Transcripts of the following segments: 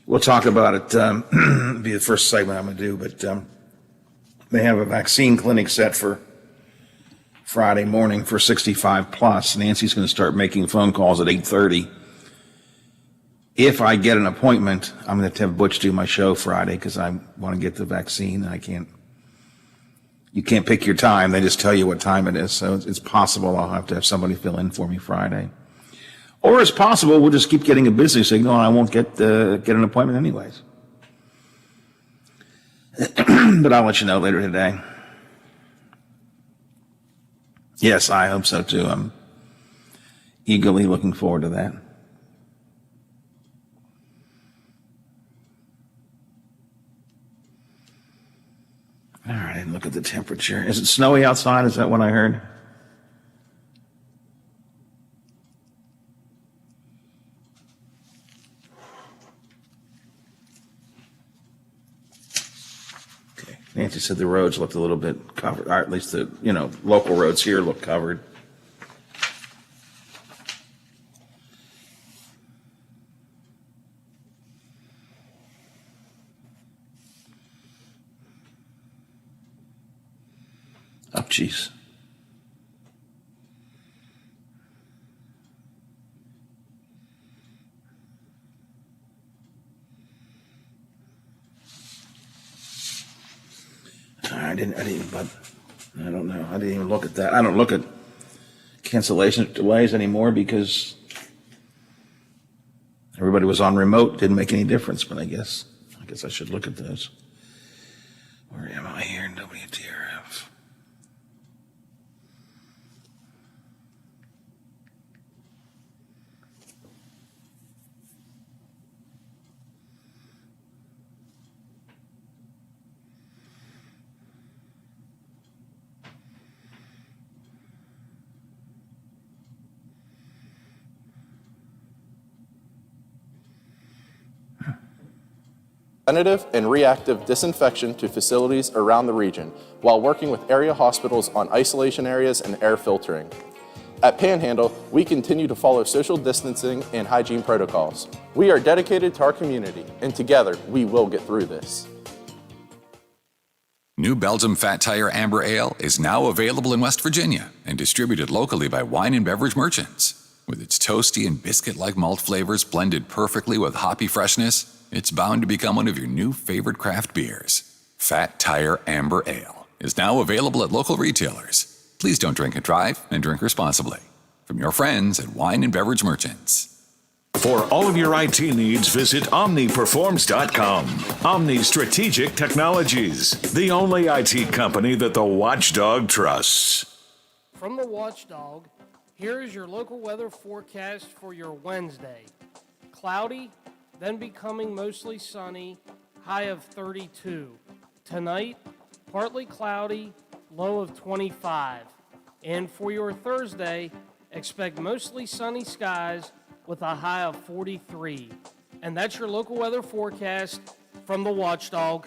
We'll talk about it, be the first segment I'm going to do, but they have a vaccine clinic set for Friday morning for 65 plus. Nancy's going to start making phone calls at 8:30. If I get an appointment, I'm going to have Butch do my show Friday because I want to get the vaccine. You can't pick your time. They just tell you what time it is. So it's possible I'll have to have somebody fill in for me Friday. Or it's possible we'll just keep getting a busy signal and I won't get an appointment anyways. But I'll let you know later today. Yes, I hope so too. I'm eagerly looking forward to that. All right, look at the temperature. Is it snowy outside? Is that what I heard? Okay. Nancy said the roads looked a little bit covered, or at least the local roads here look covered. Oh, jeez. I didn't, but I don't know. I didn't even look at that. I don't look at cancellation delays anymore because everybody was on remote. Didn't make any difference, but I guess I should look at those. Where am I here? WTRF. Preventative and reactive disinfection to facilities around the region while working with area hospitals on isolation areas and air filtering. At Panhandle, we continue to follow social distancing and hygiene protocols. We are dedicated to our community, and together we will get through this. New Belgium Fat Tire Amber Ale is now available in West Virginia and distributed locally by wine and beverage merchants. With its toasty and biscuit-like malt flavors blended perfectly with hoppy freshness, it's bound to become one of your new favorite craft beers. Fat Tire Amber Ale is now available at local retailers. Please don't drink and drive and drink responsibly. From your friends at Wine and Beverage Merchants. For all of your IT needs, visit OmniPerforms.com. Omni Strategic Technologies, the only IT company that the Watchdog trusts. From the Watchdog, here is your local weather forecast for your Wednesday. Cloudy, then becoming mostly sunny, high of 32. Tonight, partly cloudy, low of 25. And for your Thursday, expect mostly sunny skies with a high of 43. And that's your local weather forecast from the Watchdog.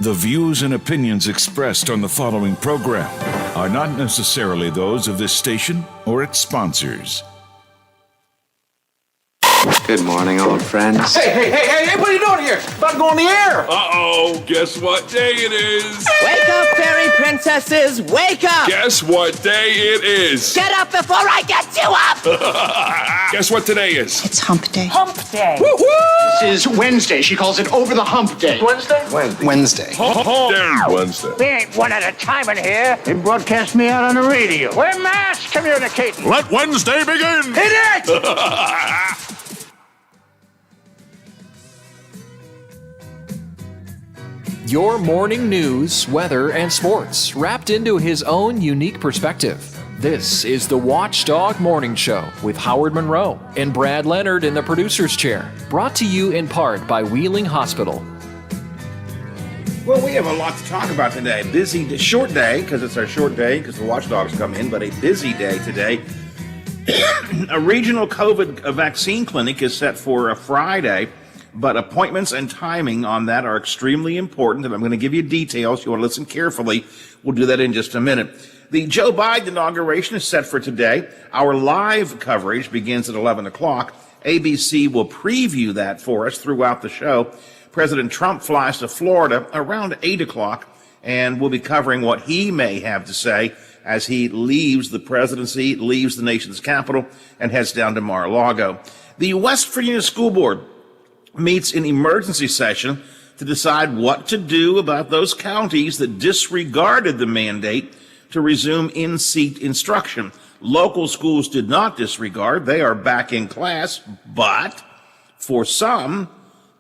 The views and opinions expressed on the following program are not necessarily those of this station or its sponsors. Good morning, old friends. Hey, what are you doing here? About to go on the air. Uh-oh, guess what day it is? Wake up, fairy princesses, wake up! Guess what day it is? Get up before I get you up! Guess what today is? It's hump day. Hump day. Woo-hoo! This is Wednesday. She calls it over the hump day. Wednesday. Wednesday. We ain't one at a time in here. They broadcast me out on the radio. We're mass communicating. Let Wednesday begin. Hit it! Your morning news, weather, and sports wrapped into his own unique perspective. This is the Watchdog Morning Show with Howard Monroe and Brad Leonard in the producer's chair. Brought to you in part by Wheeling Hospital. Well, we have a lot to talk about today. Short day, because it's our short day, because the watchdogs come in, but a busy day today. A regional COVID vaccine clinic is set for a Friday, but appointments and timing on that are extremely important, and I'm going to give you details. You want to listen carefully. We'll do that in just a minute. The Joe Biden inauguration is set for today. Our live coverage begins at 11 o'clock. ABC will preview that for us throughout the show. President Trump flies to Florida around 8 o'clock, and we'll be covering what he may have to say as he leaves the presidency, leaves the nation's capital, and heads down to Mar-a-Lago. The West Virginia School Board meets in emergency session to decide what to do about those counties that disregarded the mandate to resume in-seat instruction. Local schools did not disregard. They are back in class, but for some,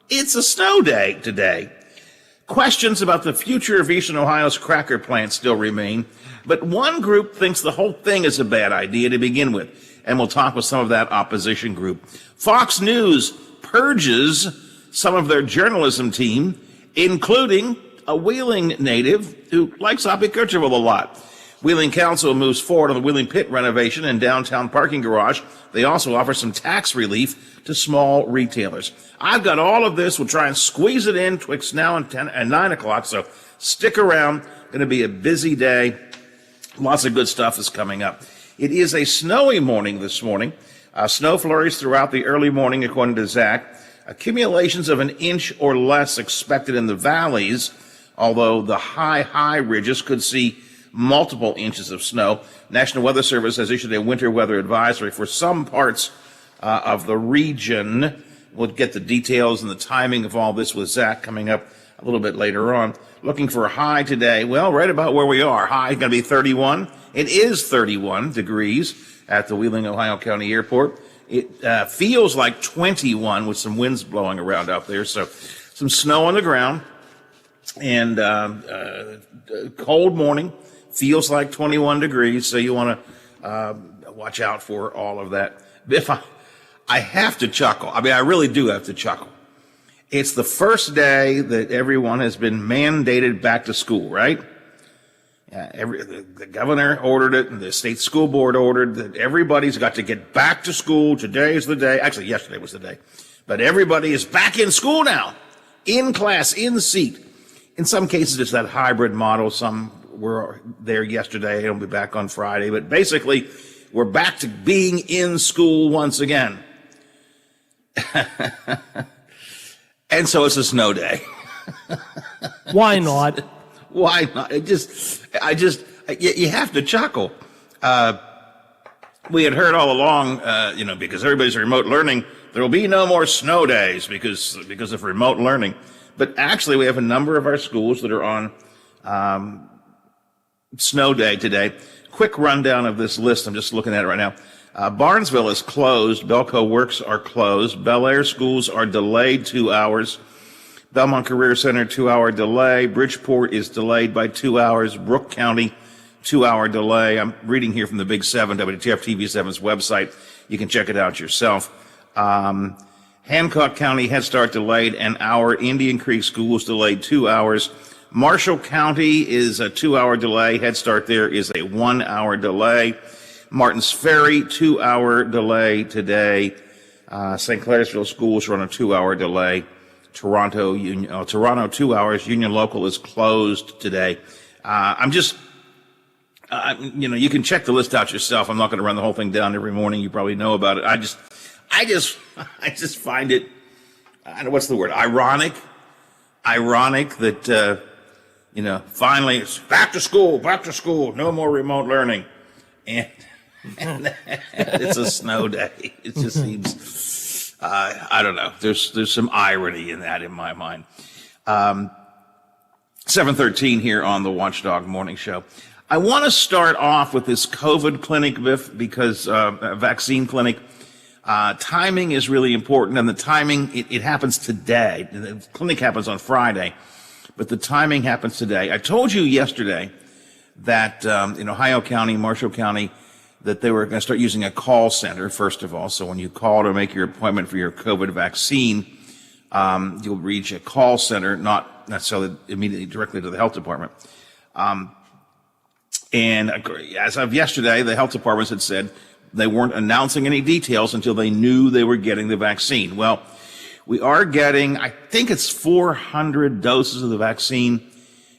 it's a snow day today. Questions about the future of Eastern Ohio's cracker plant still remain, but one group thinks the whole thing is a bad idea to begin with, and we'll talk with some of that opposition group. Fox News purges some of their journalism team, including a Wheeling native who likes Apicurcheville a lot. Wheeling Council moves forward on the Wheeling Pit renovation and downtown parking garage. They also offer some tax relief to small retailers. I've got all of this. We'll try and squeeze it in twixt now and 9 o'clock, so stick around. Going to be a busy day. Lots of good stuff is coming up. It is a snowy morning this morning. Snow flurries throughout the early morning, according to Zach. Accumulations of an inch or less expected in the valleys, although the high ridges could see multiple inches of snow. National Weather Service has issued a winter weather advisory for some parts of the region. We'll get the details and the timing of all this with Zach coming up a little bit later on. Looking for a high today. Well, right about where we are. High going to be 31. It is 31 degrees at the Wheeling, Ohio County Airport. It feels like 21 with some winds blowing around out there. So some snow on the ground and cold morning. Feels like 21 degrees, so you want to watch out for all of that. If I have to chuckle. I mean, I really do have to chuckle. It's the first day that everyone has been mandated back to school, right? The governor ordered it, and the state school board ordered that everybody's got to get back to school. Today is the day. Actually, yesterday was the day. But everybody is back in school now, in class, in seat. In some cases, it's that hybrid model. Some were there yesterday. It'll be back on Friday. But basically, we're back to being in school once again. And so it's a snow day. Why not? Why not? You have to chuckle. We had heard all along, because everybody's remote learning, there will be no more snow days because of remote learning. But actually, we have a number of our schools that are on snow day today. Quick rundown of this list. I'm just looking at it right now. Barnesville is closed. Belco Works are closed. Bel Air schools are delayed 2 hours. Belmont Career Center, 2-hour delay. Bridgeport is delayed by 2 hours. Brooke County, 2-hour delay. I'm reading here from the Big 7, WTF-TV7's website. You can check it out yourself. Hancock County, Head Start delayed an hour. Indian Creek Schools delayed 2 hours. Marshall County is a 2-hour delay. Head Start there is a 1-hour delay. Martins Ferry, 2-hour delay today. St. Clairsville Schools are on a 2-hour delay. Toronto, 2 hours. Union Local is closed today. You can check the list out yourself. I'm not going to run the whole thing down every morning. You probably know about it. I just find it, I don't know, what's the word? Ironic that, finally it's back to school, no more remote learning. And it's a snow day. It just seems, I don't know. There's some irony in that in my mind. 7:13 here on the Watchdog Morning Show. I want to start off with this COVID clinic, Biff, because vaccine clinic. Timing is really important, and the timing, it happens today. The clinic happens on Friday, but the timing happens today. I told you yesterday that in Ohio County, Marshall County, that they were going to start using a call center, first of all. So when you call to make your appointment for your COVID vaccine, you'll reach a call center, not necessarily immediately directly to the health department. And as of yesterday, the health departments had said they weren't announcing any details until they knew they were getting the vaccine. Well, we are getting, I think it's 400 doses of the vaccine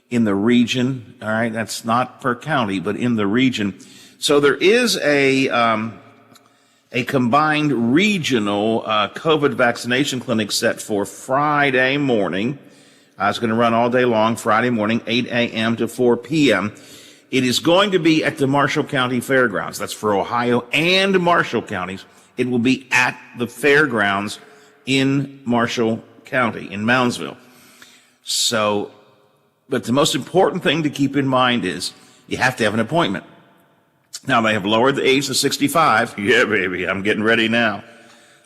in the region. All right, that's not per county, but in the region. So there is a a combined regional COVID vaccination clinic set for Friday morning. It's going to run all day long, Friday morning, 8 a.m. to 4 p.m. It is going to be at the Marshall County Fairgrounds. That's for Ohio and Marshall counties. It will be at the fairgrounds in Marshall County, in Moundsville. So, but the most important thing to keep in mind is you have to have an appointment. Now, they have lowered the age to 65. Yeah, baby, I'm getting ready now.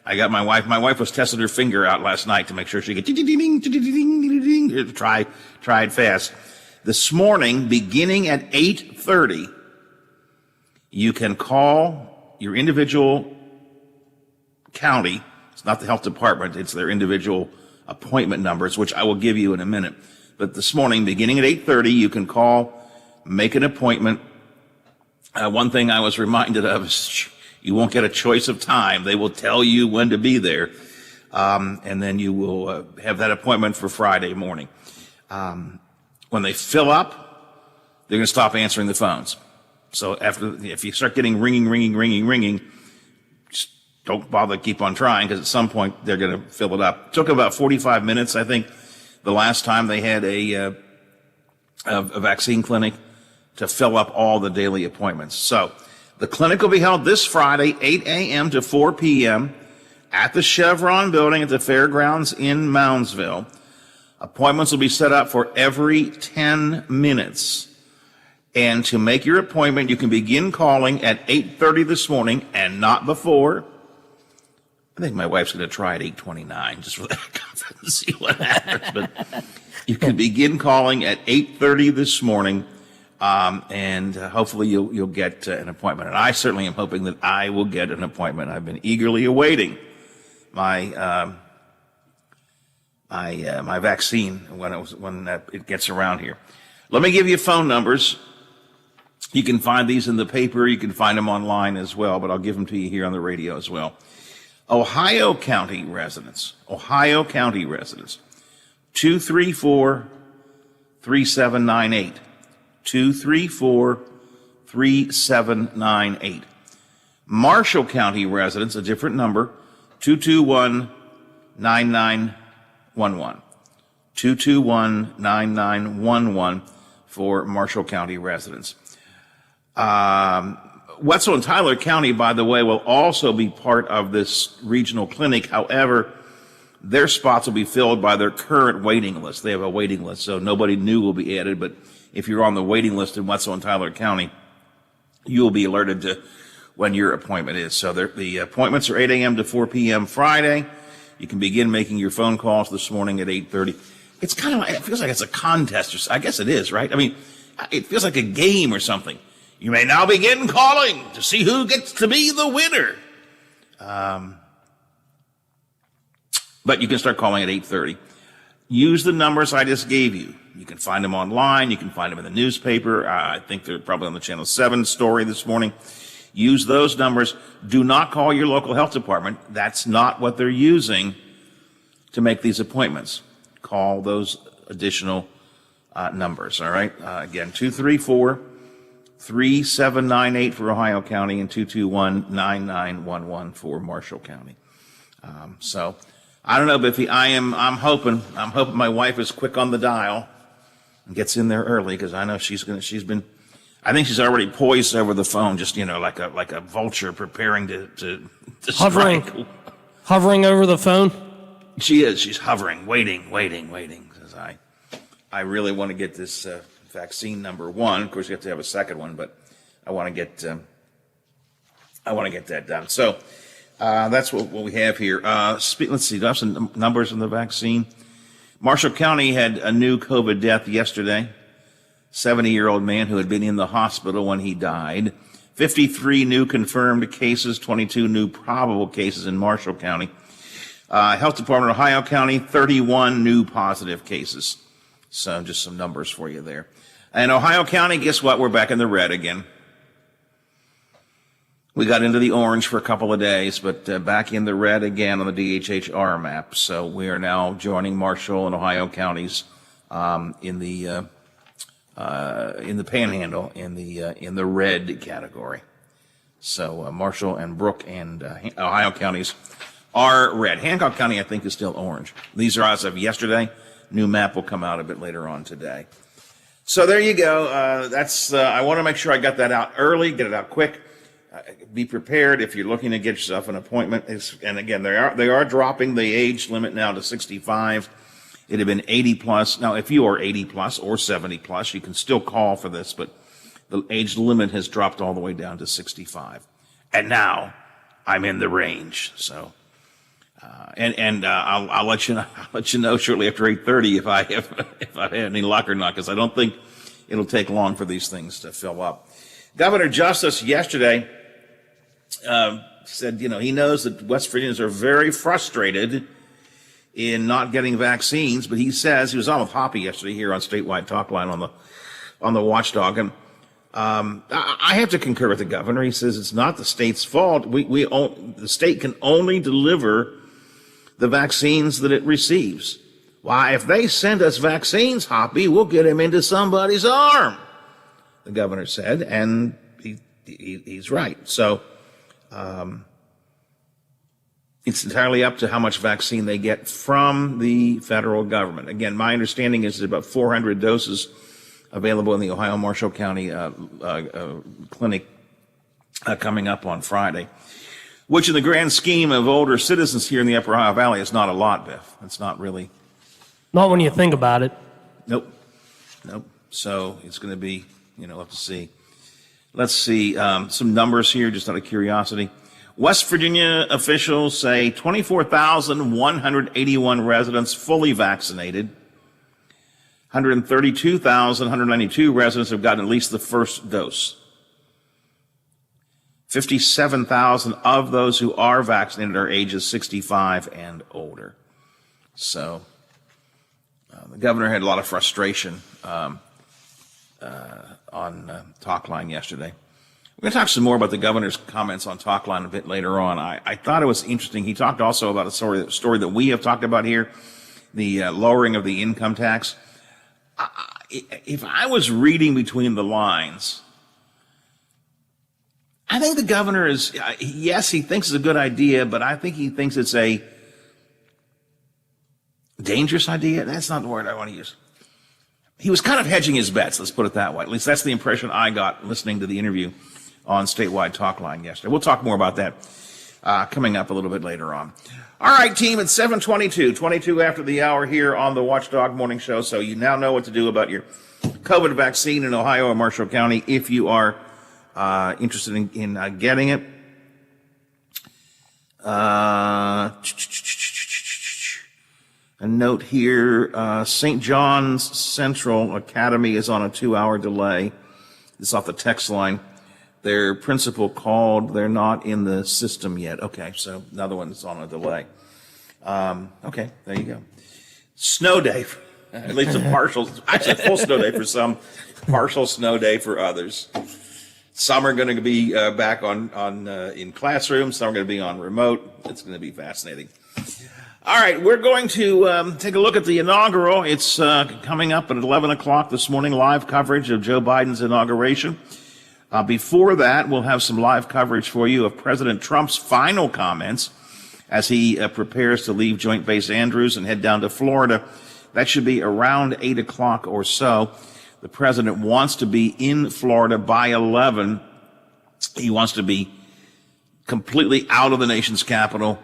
I got my wife. My wife was testing her finger out last night to make sure she could try it fast. This morning, beginning at 8:30, you can call your individual county. It's not the health department. It's their individual appointment numbers, which I will give you in a minute. But this morning, beginning at 8:30, you can call, make an appointment. One thing I was reminded of is you won't get a choice of time. They will tell you when to be there, and then you will have that appointment for Friday morning. When they fill up, they're going to stop answering the phones. So if you start getting ringing, just don't bother, keep on trying, because at some point they're going to fill it up. It took about 45 minutes, I think, the last time they had a vaccine clinic to fill up all the daily appointments. So the clinic will be held this Friday, 8 a.m. to 4 p.m. at the Chevron building at the fairgrounds in Moundsville. Appointments will be set up for every 10 minutes. And to make your appointment, you can begin calling at 8:30 this morning and not before. I think my wife's going to try at 8:29 just for that and see what happens. But you can begin calling at 8:30 this morning, and hopefully you'll get an appointment. And I certainly am hoping that I will get an appointment. I've been eagerly awaiting my my vaccine when it gets around here. Let me give you phone numbers. You can find these in the paper. You can find them online as well, but I'll give them to you here on the radio as well. Ohio County residents, 234-3798, 234-3798. Marshall County residents, a different number, 221-9911, 221-9911 for Marshall County residents. Wetzel and Tyler County, by the way, will also be part of this regional clinic. However, their spots will be filled by their current waiting list. They have a waiting list, so nobody new will be added. But if you're on the waiting list in Wetzel and Tyler County, you will be alerted to when your appointment is. So the appointments are 8 a.m. to 4 p.m. Friday. You can begin making your phone calls this morning at 8:30. It's kind of, it feels like it's a contest, or I guess it is, right? I mean, it feels like a game or something. You may now begin calling to see who gets to be the winner. But you can start calling at 8:30. Use the numbers I just gave you. You can find them online. You can find them in the newspaper. I think they're probably on the Channel 7 story this morning. Use those numbers. Do not call your local health department. That's not what they're using to make these appointments. Call those additional numbers, all right? Again, 234-3798 for Ohio County and 221-9911 for Marshall County. So I don't know, Biffy. I'm hoping my wife is quick on the dial and gets in there early, because I know I think she's already poised over the phone, just, like a vulture preparing to strike. Hovering over the phone. She is. She's hovering, waiting. Says I really want to get this vaccine number one. Of course, you have to have a second one, but I want to get that done. So that's what we have here. Let's see. Do I have some numbers on the vaccine? Marshall County had a new COVID death yesterday. 70-year-old man who had been in the hospital when he died. 53 new confirmed cases, 22 new probable cases in Marshall County. Health Department of Ohio County, 31 new positive cases. So just some numbers for you there. And Ohio County, guess what? We're back in the red again. We got into the orange for a couple of days, but back in the red again on the DHHR map. So we are now joining Marshall and Ohio counties in the Panhandle in the red category. So Marshall and Brooke and Ohio counties are red. Hancock County, I think, is still orange. These are as of yesterday. New map will come out a bit later on today. So there you go. I want to make sure I got that out early, get it out quick. Be prepared if you're looking to get yourself an appointment. And again, they are dropping the age limit now to 65. It had been 80 plus. Now, if you are 80 plus or 70 plus, you can still call for this, but the age limit has dropped all the way down to 65. And now I'm in the range. So, I'll let you know shortly after 8:30 if I have any luck or not, because I don't think it'll take long for these things to fill up. Governor Justice yesterday said, he knows that West Virginians are very frustrated in not getting vaccines, but he says he was on with Hoppy yesterday here on Statewide Talk Line on the Watchdog, and I have to concur with the governor. He says it's not the state's fault. The state can only deliver the vaccines that it receives. Why, if they send us vaccines, Hoppy, we'll get them into somebody's arm, the governor said, and he's right. So it's entirely up to how much vaccine they get from the federal government. Again, my understanding is there's about 400 doses available in the Ohio Marshall County clinic coming up on Friday, which in the grand scheme of older citizens here in the Upper Ohio Valley is not a lot, Biff. It's not really. Not when you think about it. Nope. So it's going to be, we'll have to see. Let's see some numbers here, just out of curiosity. West Virginia officials say 24,181 residents fully vaccinated. 132,192 residents have gotten at least the first dose. 57,000 of those who are vaccinated are ages 65 and older. So the governor had a lot of frustration on Talkline yesterday. We're going to talk some more about the governor's comments on Talkline a bit later on. I thought it was interesting. He talked also about a story that we have talked about here, the lowering of the income tax. If I was reading between the lines, I think the governor is, yes, he thinks it's a good idea, but I think he thinks it's a dangerous idea. That's not the word I want to use. He was kind of hedging his bets, let's put it that way. At least that's the impression I got listening to the interview on Statewide Talk Line yesterday. We'll talk more about that coming up a little bit later on. All right, team, it's 7:22, 22 after the hour here on the Watchdog Morning Show. So you now know what to do about your COVID vaccine in Ohio and Marshall County if you are interested in getting it. A note here, St. John's Central Academy is on a 2-hour delay. It's off the text line. Their principal called. They're not in the system yet. Okay, so another one is on a delay. Okay, there you go. Snow day, at least a partial, actually a full snow day for some, partial snow day for others. Some are going to be back in classrooms. Some are going to be on remote. It's going to be fascinating. All right, we're going to take a look at the inaugural. It's coming up at 11 o'clock this morning, live coverage of Joe Biden's inauguration. Before that, we'll have some live coverage for you of President Trump's final comments as he prepares to leave Joint Base Andrews and head down to Florida. That should be around 8 o'clock or so. The president wants to be in Florida by 11. He wants to be completely out of the nation's capital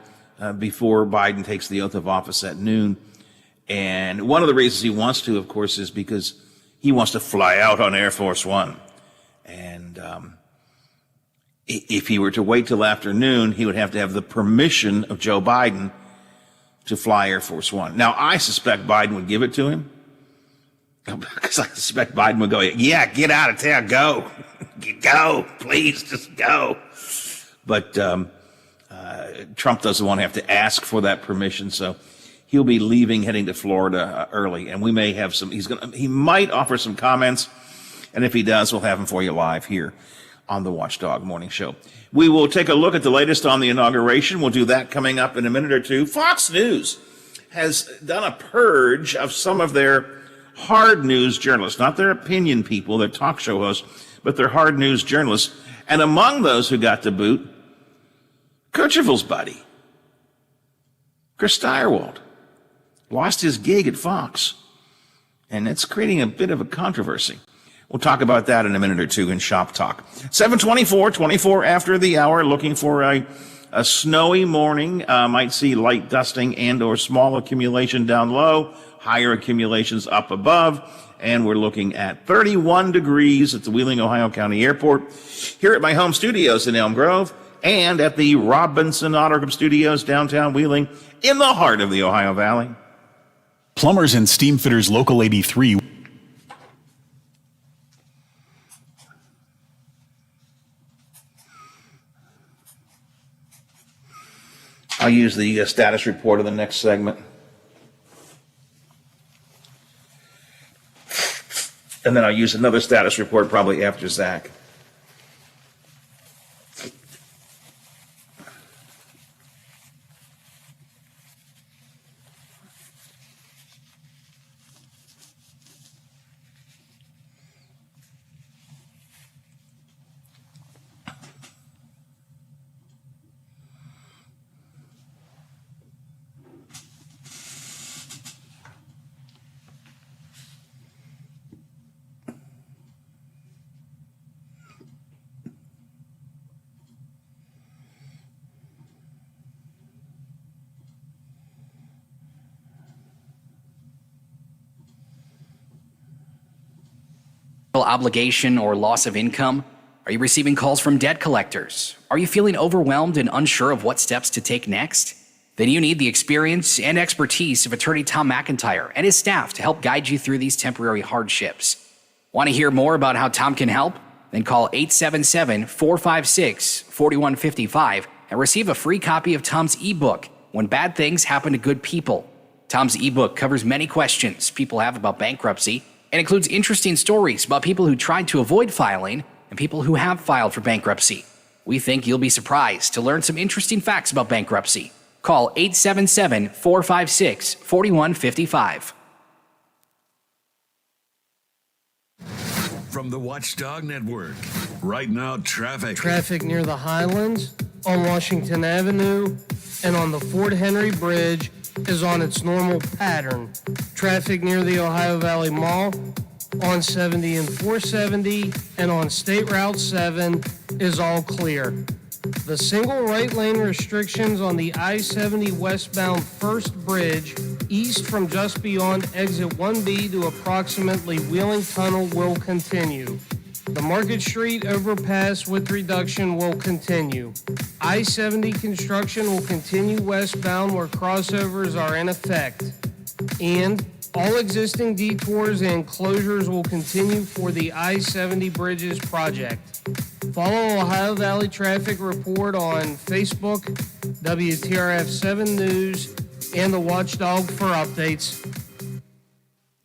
before Biden takes the oath of office at noon. And one of the reasons he wants to, of course, is because he wants to fly out on Air Force One. And if he were to wait till afternoon, he would have to have the permission of Joe Biden to fly Air Force One. Now, I suspect Biden would give it to him, because I suspect Biden would go, yeah, get out of town, go, go, please, just go. But Trump doesn't want to have to ask for that permission, so he'll be leaving, heading to Florida early, and we may have he might offer some comments. And if he does, we'll have him for you live here on the Watchdog Morning Show. We will take a look at the latest on the inauguration. We'll do that coming up in a minute or two. Fox News has done a purge of some of their hard news journalists, not their opinion people, their talk show hosts, but their hard news journalists, And among those who got the boot, Kirchhoff's buddy, Chris Steyerwald, lost his gig at Fox. And it's creating a bit of a controversy. We'll talk about that in a minute or two in Shop Talk. 7:24 after the hour, looking for a snowy morning. Might see light dusting and or small accumulation down low, higher accumulations up above. And we're looking at 31 degrees at the Wheeling, Ohio County Airport, here at my home studios in Elm Grove, and at the Robinson Auto Group Studios downtown Wheeling, in the heart of the Ohio Valley. Plumbers and Steam Fitters Local 83. I'll use the status report in the next segment. And then I'll use another status report probably after Zach. Obligation or loss of income? Are you receiving calls from debt collectors? Are you feeling overwhelmed and unsure of what steps to take next? Then you need the experience and expertise of attorney Tom McIntyre and his staff to help guide you through these temporary hardships. Want to hear more about how Tom can help? Then call 877-456-4155 and receive a free copy of Tom's ebook, When Bad Things Happen to Good People. Tom's ebook covers many questions people have about bankruptcy and includes interesting stories about people who tried to avoid filing and people who have filed for bankruptcy. We think you'll be surprised to learn some interesting facts about bankruptcy. Call 877-456-4155. From the Watchdog Network, right now, traffic. Traffic near the Highlands, on Washington Avenue, and on the Fort Henry Bridge is on its normal pattern. Traffic near the Ohio Valley Mall, on 70 and 470, and on State Route 7 is all clear. The single right lane restrictions on the I-70 westbound First Bridge, east from just beyond exit 1B to approximately Wheeling Tunnel, will continue. The Market Street overpass with reduction will continue. I-70 construction will continue westbound where crossovers are in effect. And all existing detours and closures will continue for the I-70 Bridges project. Follow Ohio Valley Traffic Report on Facebook, WTRF 7 News, and the Watchdog for updates.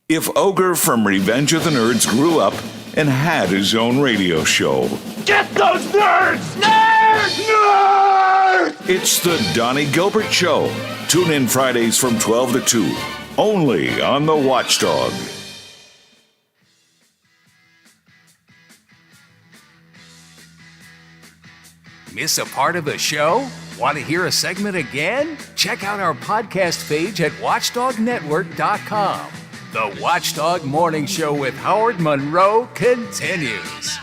If Ogre from Revenge of the Nerds grew up and had his own radio show. Get those nerds! Nerds! Nerds! It's the Donnie Gilbert Show. Tune in Fridays from 12 to 2, only on the Watchdog. Miss a part of the show? Want to hear a segment again? Check out our podcast page at watchdognetwork.com. The Watchdog Morning Show with Howard Monroe continues.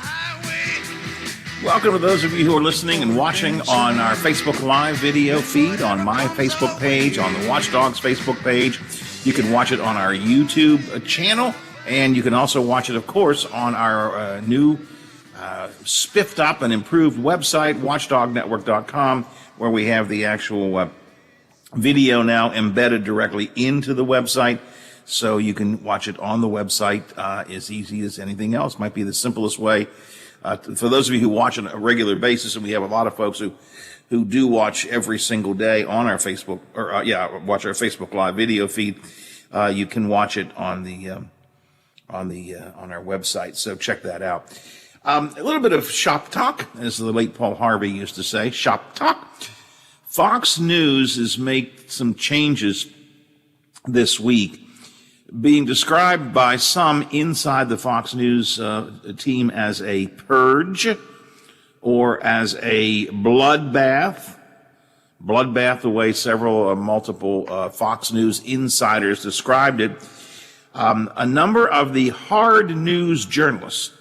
Welcome to those of you who are listening and watching on our Facebook Live video feed, on my Facebook page, on the Watchdogs Facebook page. You can watch it on our YouTube channel, and you can also watch it, of course, on our new spiffed up and improved website, watchdognetwork.com, where we have the actual video now embedded directly into the website. So you can watch it on the website as easy as anything else. Might be the simplest way. For those of you who watch on a regular basis, and we have a lot of folks who do watch every single day on our Facebook, watch our Facebook Live video feed. You can watch it on our website. So check that out. A little bit of shop talk, as the late Paul Harvey used to say. Shop talk. Fox News has made some changes this week, being described by some inside the Fox News team as a purge or as a bloodbath. Bloodbath, the way several multiple Fox News insiders described it. A number of the hard news journalists.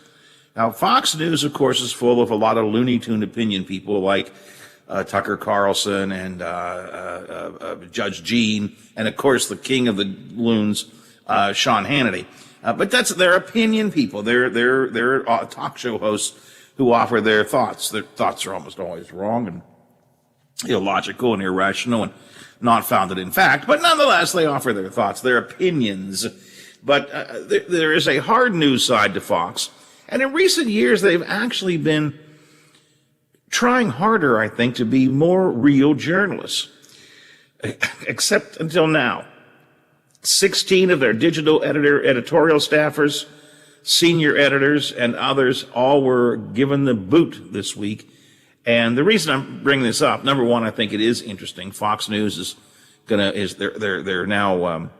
Now, Fox News, of course, is full of a lot of Looney Tune opinion people like Tucker Carlson and Judge Gene, and of course the king of the loons, Sean Hannity. But they're opinion people. They're talk show hosts who offer their thoughts. Their thoughts are almost always wrong and illogical and irrational and not founded in fact. But nonetheless, they offer their thoughts, their opinions. But there is a hard news side to Fox. And in recent years, they've actually been trying harder, I think, to be more real journalists. Except until now. 16 of their digital editorial staffers, senior editors, and others all were given the boot this week. And the reason I'm bringing this up, number one, I think it is interesting. Fox News they're now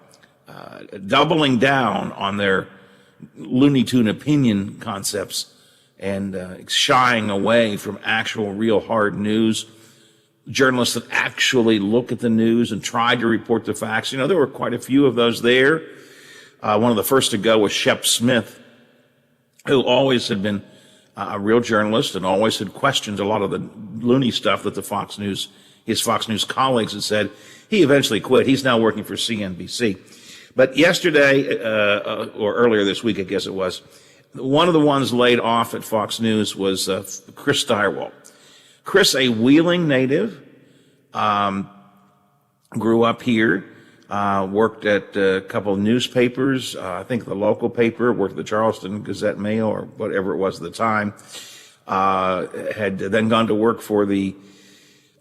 doubling down on their Looney Tune opinion concepts and shying away from actual real hard news. Journalists that actually look at the news and try to report the facts. You know, there were quite a few of those there. One of the first to go was Shep Smith, who always had been a real journalist and always had questioned a lot of the loony stuff that his Fox News colleagues had said. He eventually quit. He's now working for CNBC. But yesterday, or earlier this week, I guess it was, one of the ones laid off at Fox News was Chris Steigerwald. Chris, a Wheeling native, grew up here, worked at a couple of newspapers, I think the local paper, worked at the Charleston Gazette Mail or whatever it was at the time, had then gone to work for the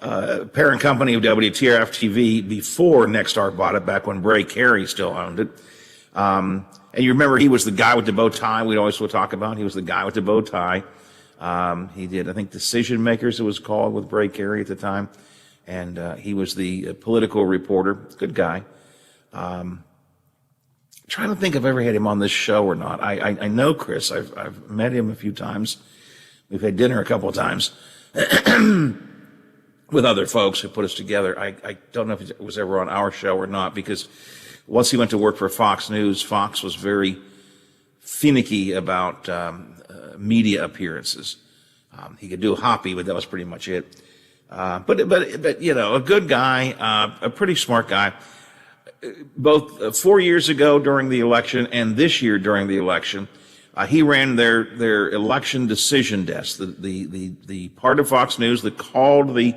parent company of WTRF-TV before Nexstar bought it, back when Bray Carey still owned it. And you remember he was the guy with the bow tie we'd always talk about. He was the guy with the bow tie. He did, I think, Decision Makers, it was called, with Bray Carey at the time. And he was the political reporter. Good guy. Trying to think if I've ever had him on this show or not. I know Chris. I've met him a few times. We've had dinner a couple of times with other folks who put us together. I don't know if it was ever on our show or not, because once he went to work for Fox News, Fox was very finicky about media appearances. He could do Hoppy, but that was pretty much it. But you know, a good guy, a pretty smart guy. Both 4 years ago during the election and this year during the election, he ran their election decision desk, the part of Fox News that called the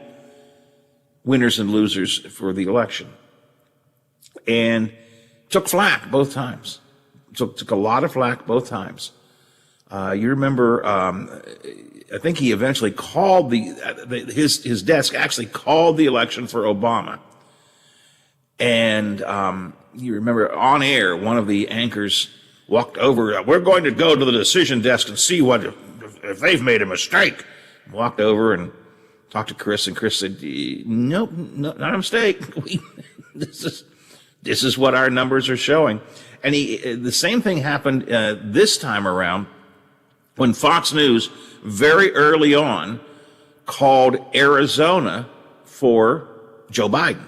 winners and losers for the election, and took flack both times. Took a lot of flack both times. You remember, I think he eventually called his desk actually called the election for Obama. And you remember on air, one of the anchors walked over, we're going to go to the decision desk and see if they've made a mistake. Walked over and talked to Chris, and Chris said, nope, not a mistake. This is what our numbers are showing. And the same thing happened this time around when Fox News very early on called Arizona for Joe Biden.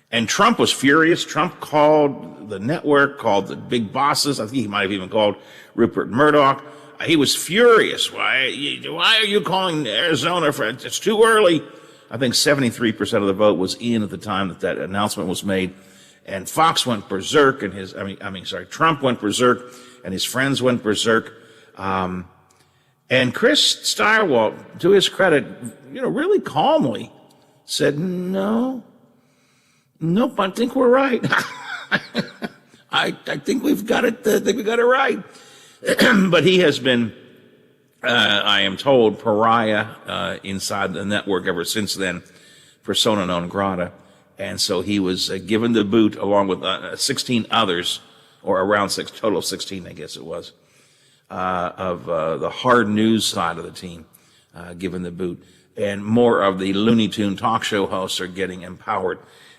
And Trump was furious. Trump called the network, called the big bosses. I think he might have even called Rupert Murdoch. He was furious. Why are you calling Arizona for? It's too early. I think 73% of the vote was in at the time that announcement was made. And Fox went berserk, and Trump went berserk, and his friends went berserk. And Chris Steigerwald, to his credit, really calmly said, nope, I think we're right. I think we've got it. I think we got it right. But he has been, I am told, pariah inside the network ever since then, persona non grata. And so he was given the boot along with 16 others, or around total of 16, I guess it was, of the hard news side of the team, given the boot. And more of the Looney Tune talk show hosts are getting empowered.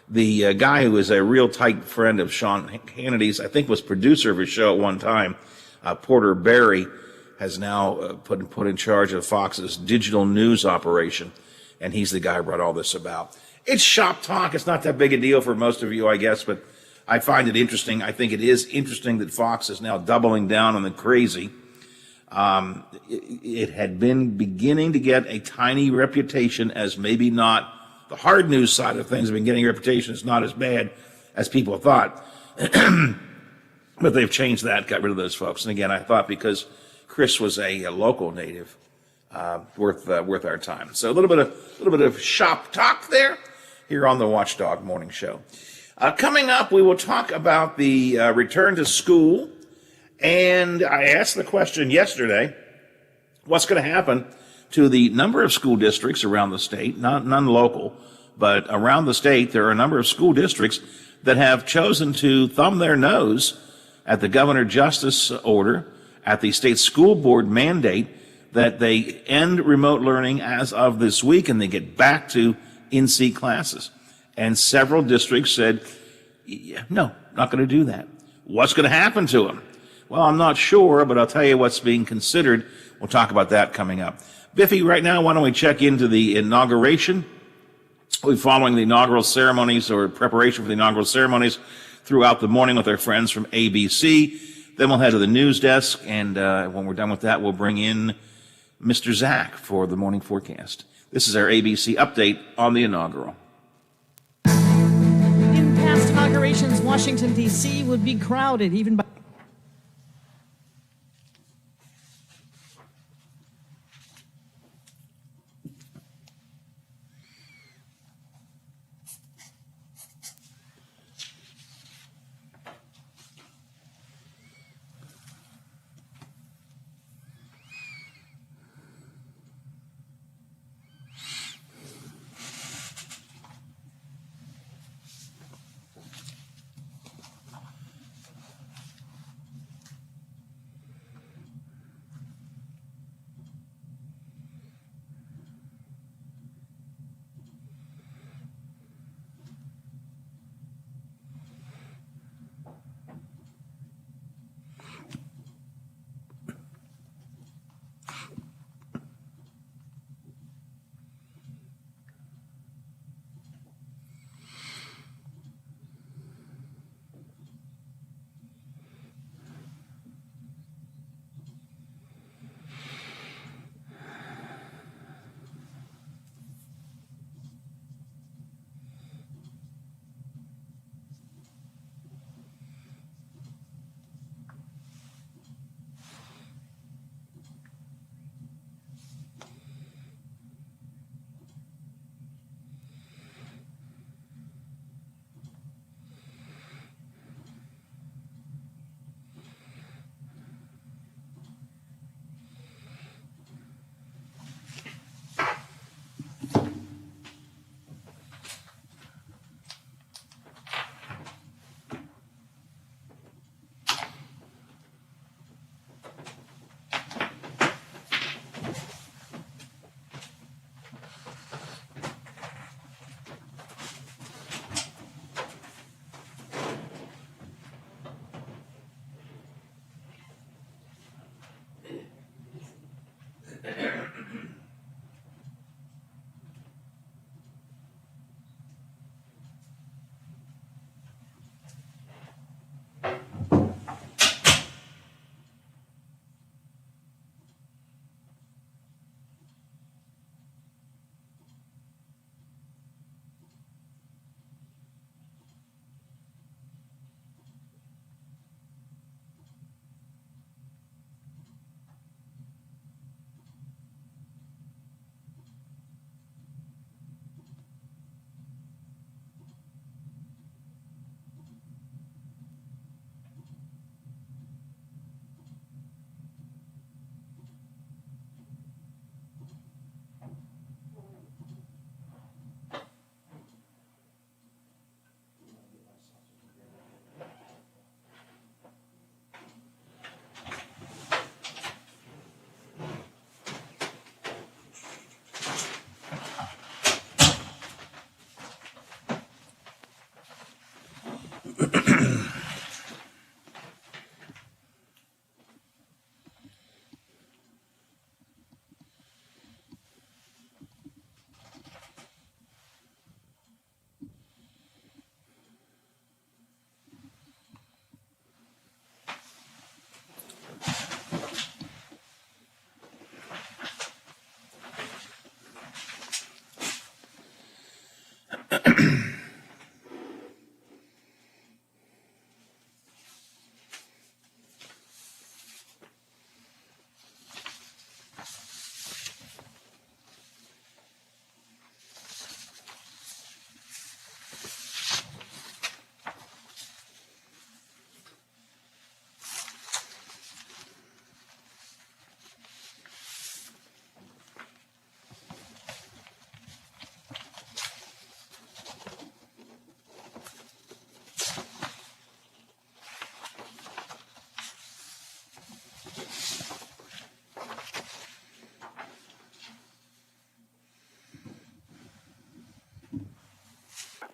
The guy who is a real tight friend of Sean Hannity's, I think was producer of his show at one time, Porter Berry, has now put in charge of Fox's digital news operation, and he's the guy who brought all this about. It's shop talk. It's not that big a deal for most of you, I guess, but I find it interesting. I think it is interesting that Fox is now doubling down on the crazy. It had been beginning to get a tiny reputation as maybe not the hard news side of things. Have been getting a reputation as not as bad as people thought. But they've changed that, got rid of those folks. And again, I thought because Chris was a local native, worth our time. So a little bit of shop talk there here on the Watchdog Morning Show. Coming up, we will talk about the return to school. And I asked the question yesterday, what's going to happen to the number of school districts around the state, none local, but around the state, there are a number of school districts that have chosen to thumb their nose at the Governor Justice order, at the state school board mandate that they end remote learning as of this week and they get back to in-seat classes. And several districts said, no, not going to do that. What's going to happen to them? Well, I'm not sure, but I'll tell you what's being considered. We'll talk about that coming up. Biffy, right now, why don't we check into the inauguration? We'll be following the inaugural ceremonies or preparation for the inaugural ceremonies throughout the morning with our friends from ABC. Then we'll head to the news desk, and when we're done with that, we'll bring in Mr. Zach for the morning forecast. This is our ABC update on the inaugural. In past inaugurations, Washington, D.C. would be crowded, even by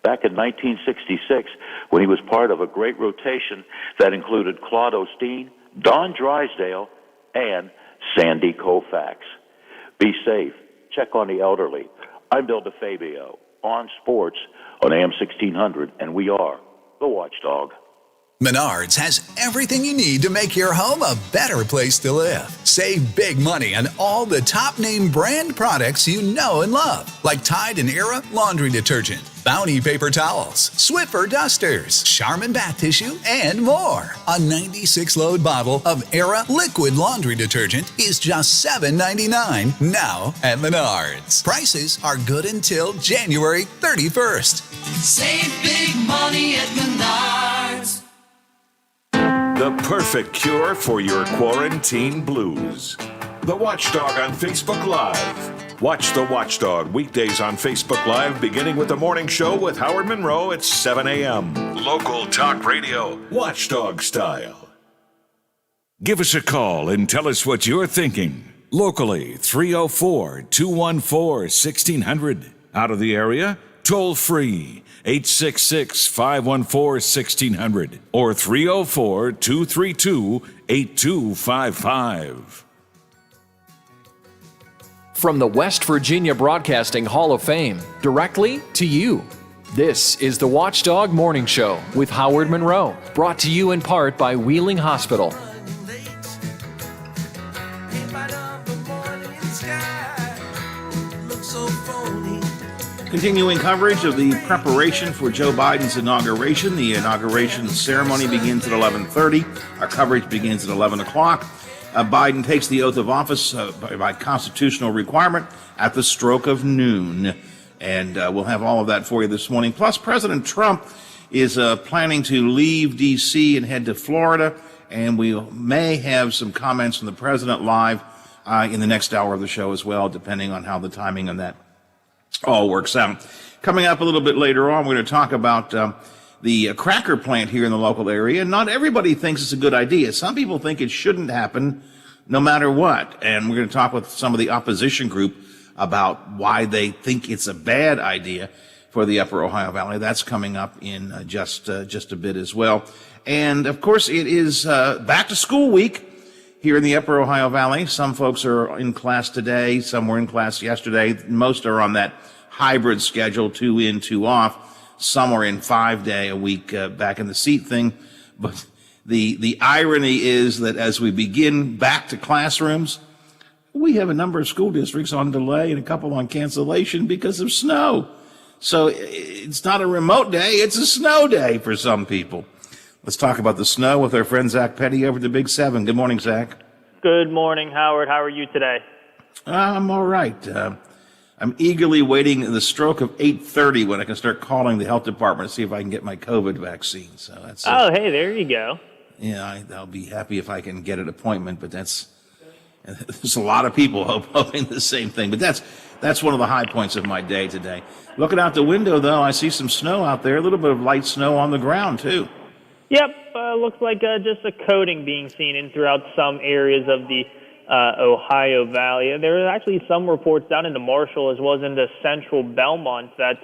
back in 1966 when he was part of a great rotation that included Claude Osteen, Don Drysdale, and Sandy Koufax. Be safe. Check on the elderly. I'm Bill DeFabio on sports on AM 1600, and we are the Watchdog. Menards has everything you need to make your home a better place to live. Save big money on all the top name brand products you know and love, like Tide and Era laundry detergent, Bounty paper towels, Swiffer dusters, Charmin bath tissue, and more. A 96-load bottle of Era liquid laundry detergent is just $7.99 now at Menards. Prices are good until January 31st. Save big money at Menards. The perfect cure for your quarantine blues. The Watchdog on Facebook Live. Watch The Watchdog weekdays on Facebook Live, beginning with the morning show with Howard Monroe at 7 a.m. Local talk radio, Watchdog style. Give us a call and tell us what you're thinking. Locally, 304-214-1600. Out of the area, toll free, 866-514-1600 or 304-232-8255. From the West Virginia Broadcasting Hall of Fame, directly to you. This is the Watchdog Morning Show with Howard Monroe, brought to you in part by Wheeling Hospital. Continuing coverage of the preparation for Joe Biden's inauguration. The inauguration ceremony begins at 11:30. Our coverage begins at 11 o'clock. Biden takes the oath of office by constitutional requirement at the stroke of noon. And we'll have all of that for you this morning. Plus, President Trump is planning to leave D.C. and head to Florida. And we may have some comments from the president live in the next hour of the show as well, depending on how the timing on that all works out. Coming up a little bit later on, we're going to talk about the cracker plant here in the local area. Not everybody thinks it's a good idea. Some people think it shouldn't happen no matter what. And we're going to talk with some of the opposition group about why they think it's a bad idea for the Upper Ohio Valley. That's coming up in just a bit as well. And of course, it is back to school week here in the Upper Ohio Valley. Some folks are in class today. Some were in class yesterday. Most are on that hybrid schedule, 2 in, 2 off. Some are in 5-day-a-week back in the seat thing. But the irony is that as we begin back to classrooms, we have a number of school districts on delay and a couple on cancellation because of snow. So it's not a remote day, it's a snow day for some people. Let's talk about the snow with our friend Zach Petty over at the Big 7. Good morning, Zach. Good morning, Howard. How are you today? I'm all right. I'm eagerly waiting the stroke of 8:30 when I can start calling the health department to see if I can get my COVID vaccine. So that's hey, there you go. Yeah, I'll be happy if I can get an appointment, but there's a lot of people hoping the same thing. But that's one of the high points of my day today. Looking out the window, though, I see some snow out there, a little bit of light snow on the ground, too. Yep, looks like just a coating being seen in throughout some areas of the Ohio Valley. There are actually some reports down into Marshall as well as into central Belmont that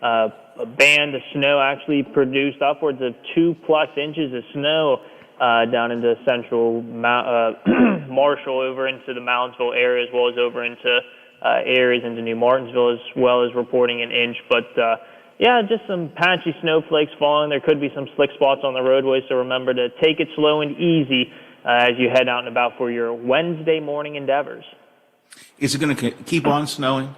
a band of snow actually produced upwards of 2+ inches of snow down into central Marshall over into the Moundsville area as well as over into areas into New Martinsville as well as reporting an inch. But yeah, just some patchy snowflakes falling. There could be some slick spots on the roadway, so remember to take it slow and easy as you head out and about for your Wednesday morning endeavors. Is it going to keep on snowing?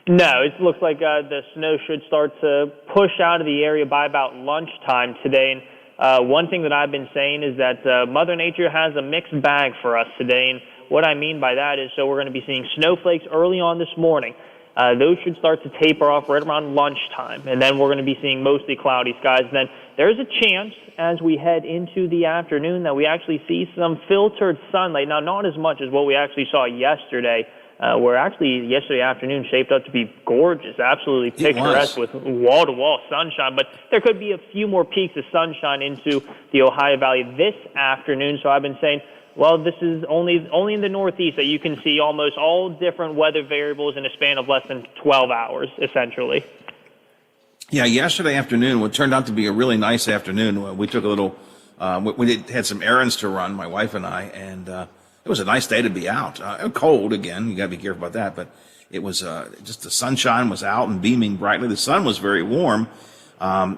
No, it looks like the snow should start to push out of the area by about lunchtime today. And one thing that I've been saying is that Mother Nature has a mixed bag for us today. And what I mean by that is, so we're going to be seeing snowflakes early on this morning. Those should start to taper off right around lunchtime, and then we're going to be seeing mostly cloudy skies. And then there's a chance as we head into the afternoon that we actually see some filtered sunlight. Now, not as much as what we actually saw yesterday, where actually yesterday afternoon shaped up to be gorgeous, absolutely picturesque with wall-to-wall sunshine. But there could be a few more peaks of sunshine into the Ohio Valley this afternoon. So I've been saying, well, this is only in the Northeast that you can see almost all different weather variables in a span of less than 12 hours, essentially. Yeah, yesterday afternoon, what turned out to be a really nice afternoon. We took a little, had some errands to run, my wife and I, and it was a nice day to be out. Cold again, you got to be careful about that, but it was just the sunshine was out and beaming brightly. The sun was very warm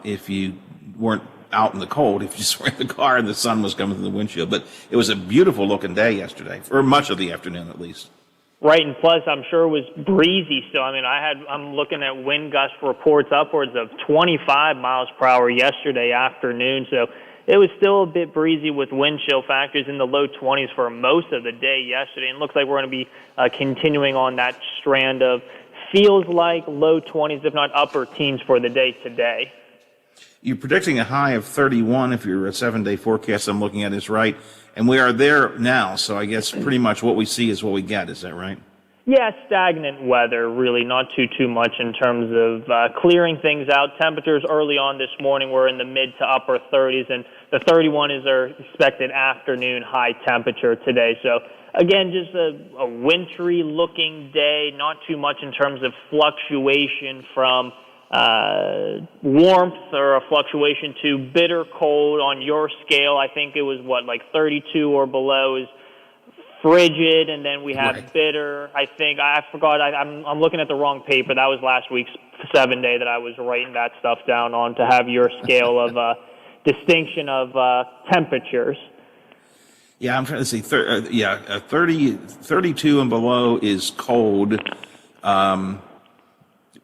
if you weren't out in the cold, if you just were in the car and the sun was coming through the windshield. But it was a beautiful looking day yesterday, for much of the afternoon at least. Right, and plus I'm sure it was breezy still. I mean, I'm looking at wind gust reports upwards of 25 miles per hour yesterday afternoon, so it was still a bit breezy with wind chill factors in the low 20s for most of the day yesterday, and it looks like we're going to be continuing on that strand of feels like low 20s, if not upper teens for the day today. You're predicting a high of 31 if your 7-day forecast I'm looking at is right. And we are there now, so I guess pretty much what we see is what we get. Is that right? Yeah, stagnant weather, really, not too much in terms of clearing things out. Temperatures early on this morning were in the mid to upper 30s, and the 31 is our expected afternoon high temperature today. So, again, just a wintry-looking day, not too much in terms of fluctuation from warmth or a fluctuation to bitter cold on your scale. I think it was like 32 or below is frigid, and then we have bitter. I think I forgot. I'm looking at the wrong paper. That was last week's 7-day that I was writing that stuff down on to have your scale of distinction of temperatures. Yeah, I'm trying to see. 32 and below is cold.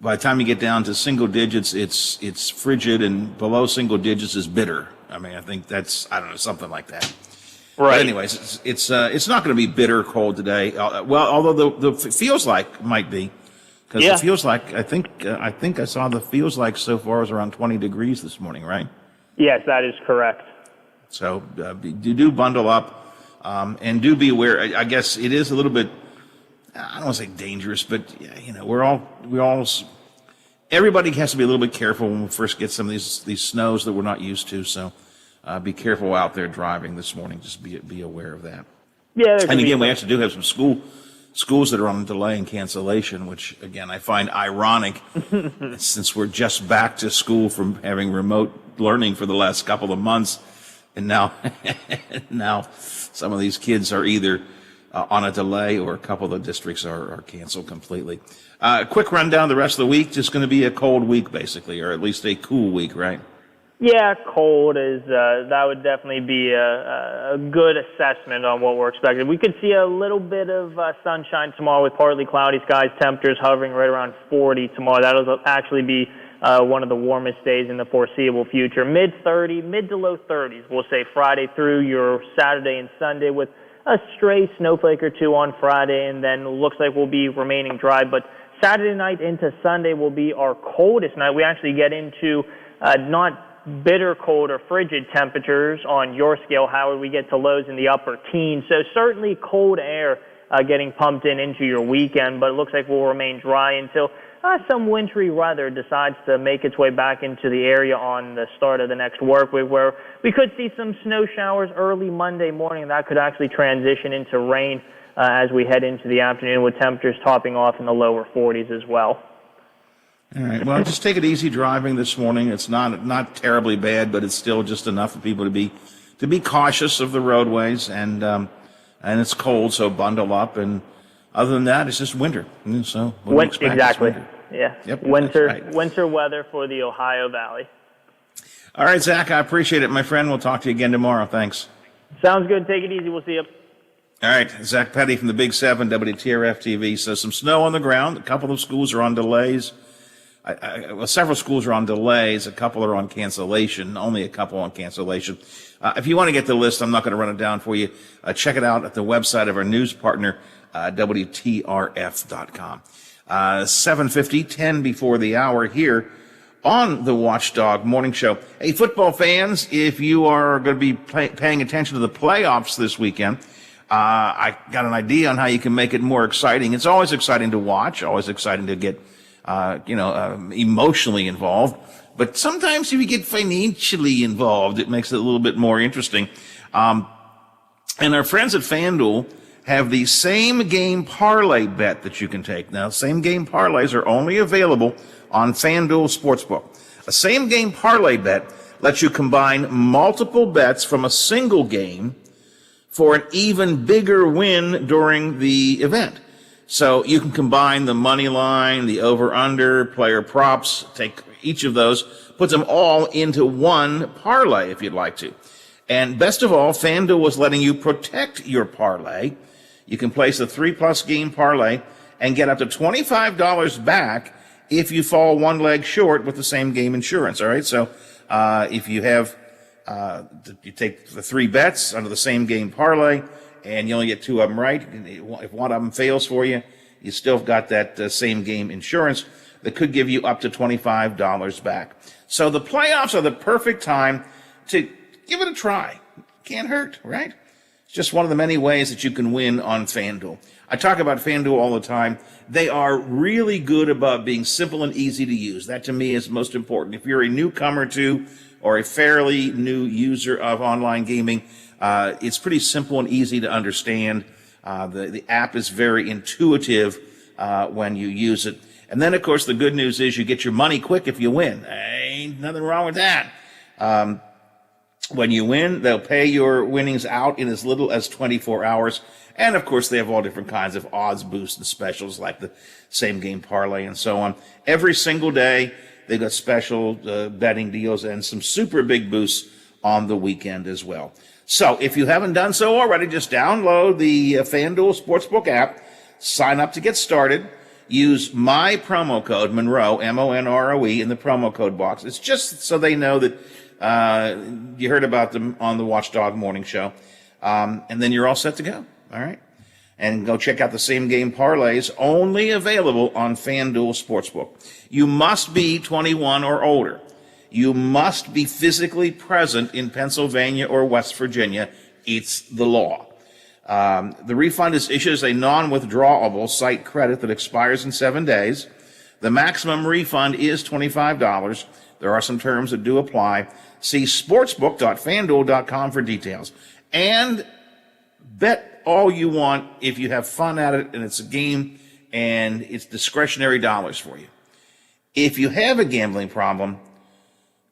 By the time you get down to single digits, it's frigid, and below single digits is bitter. I mean, I think that's, I don't know, something like that. Right. But anyways, it's not going to be bitter cold today. Well, although the feels like might be, because it feels like I think I saw the feels like so far is around 20 degrees this morning, right? Yes, that is correct. So do bundle up, and do be aware. I guess it is a little bit, I don't want to say dangerous, but you know, everybody has to be a little bit careful when we first get some of these snows that we're not used to. So be careful out there driving this morning. Just be aware of that. Yeah. And again, we actually do have some schools that are on delay and cancellation, which again I find ironic since we're just back to school from having remote learning for the last couple of months, and now some of these kids are either on a delay, or a couple of the districts are canceled completely. Quick rundown the rest of the week. Just going to be a cold week, basically, or at least a cool week, right? Yeah, cold is, that would definitely be a good assessment on what we're expecting. We could see a little bit of sunshine tomorrow with partly cloudy skies, temperatures hovering right around 40 tomorrow. That'll actually be one of the warmest days in the foreseeable future. Mid to low 30s, we'll say Friday through your Saturday and Sunday, with a stray snowflake or two on Friday, and then looks like we'll be remaining dry. But Saturday night into Sunday will be our coldest night. We actually get into not bitter cold or frigid temperatures on your scale, Howard. We get to lows in the upper teens. So certainly cold air getting pumped into your weekend, but it looks like we'll remain dry until some wintry weather decides to make its way back into the area on the start of the next work week, where we could see some snow showers early Monday morning. That could actually transition into rain as we head into the afternoon, with temperatures topping off in the lower 40s as well. All right. Well, just take it easy driving this morning. It's not terribly bad, but it's still just enough for people to be cautious of the roadways, and it's cold, so bundle up. And other than that, it's just winter. So exactly. Yeah. Yep, winter weather for the Ohio Valley. All right, Zach, I appreciate it, my friend. We'll talk to you again tomorrow. Thanks. Sounds good. Take it easy. We'll see you. All right, Zach Petty from the Big 7, WTRF TV. So some snow on the ground. A couple of schools are on delays. Several schools are on delays. A couple are on cancellation. Only a couple on cancellation. If you want to get the list, I'm not going to run it down for you. Check it out at the website of our news partner, WTRF.com. 7:50, 10 before the hour here on the Watchdog Morning Show. Hey, football fans, if you are going to be paying attention to the playoffs this weekend, I got an idea on how you can make it more exciting. It's always exciting to watch, always exciting to get, emotionally involved. But sometimes if you get financially involved, it makes it a little bit more interesting. And our friends at FanDuel have the same game parlay bet that you can take. Now, same game parlays are only available on FanDuel Sportsbook. A same-game parlay bet lets you combine multiple bets from a single game for an even bigger win during the event. So you can combine the money line, the over-under, player props, take each of those, put them all into one parlay if you'd like to. And best of all, FanDuel was letting you protect your parlay. You can place a 3+ game parlay and get up to $25 back if you fall one leg short with the same game insurance. All right. So, if you have, you take the 3 bets under the same game parlay and you only get 2 of them right. If one of them fails for you, you still got that same game insurance that could give you up to $25 back. So the playoffs are the perfect time to give it a try. Can't hurt, right? It's just one of the many ways that you can win on FanDuel. I talk about FanDuel all the time. They are really good about being simple and easy to use. That to me is most important. If you're a newcomer to or a fairly new user of online gaming, it's pretty simple and easy to understand. The app is very intuitive when you use it. And then, of course, the good news is you get your money quick if you win. Ain't nothing wrong with that. When you win, they'll pay your winnings out in as little as 24 hours. And, of course, they have all different kinds of odds boosts and specials like the same game parlay and so on. Every single day, they've got special betting deals and some super big boosts on the weekend as well. So if you haven't done so already, just download the FanDuel Sportsbook app, sign up to get started, use my promo code, Monroe, M-O-N-R-O-E, in the promo code box. It's just so they know that you heard about them on the Watchdog Morning Show. And then you're all set to go. All right. And go check out the same game parlays, only available on FanDuel Sportsbook. You must be 21 or older. You must be physically present in Pennsylvania or West Virginia. It's the law. The refund is issued as a non-withdrawable site credit that expires in 7 days. The maximum refund is $25. There are some terms that do apply. See sportsbook.fanduel.com for details. And bet all you want if you have fun at it and it's a game and it's discretionary dollars for you. If you have a gambling problem,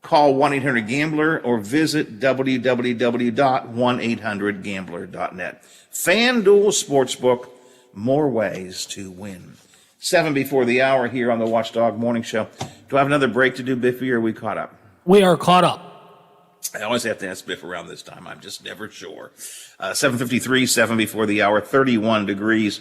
call 1-800-GAMBLER or visit www.1800gambler.net. FanDuel Sportsbook, more ways to win. 7 before the hour here on the Watchdog Morning Show. Do I have another break to do, Biffy, or are we caught up? We are caught up. I always have to ask Biff around this time. I'm just never sure. 7:53, 7 before the hour, 31 degrees.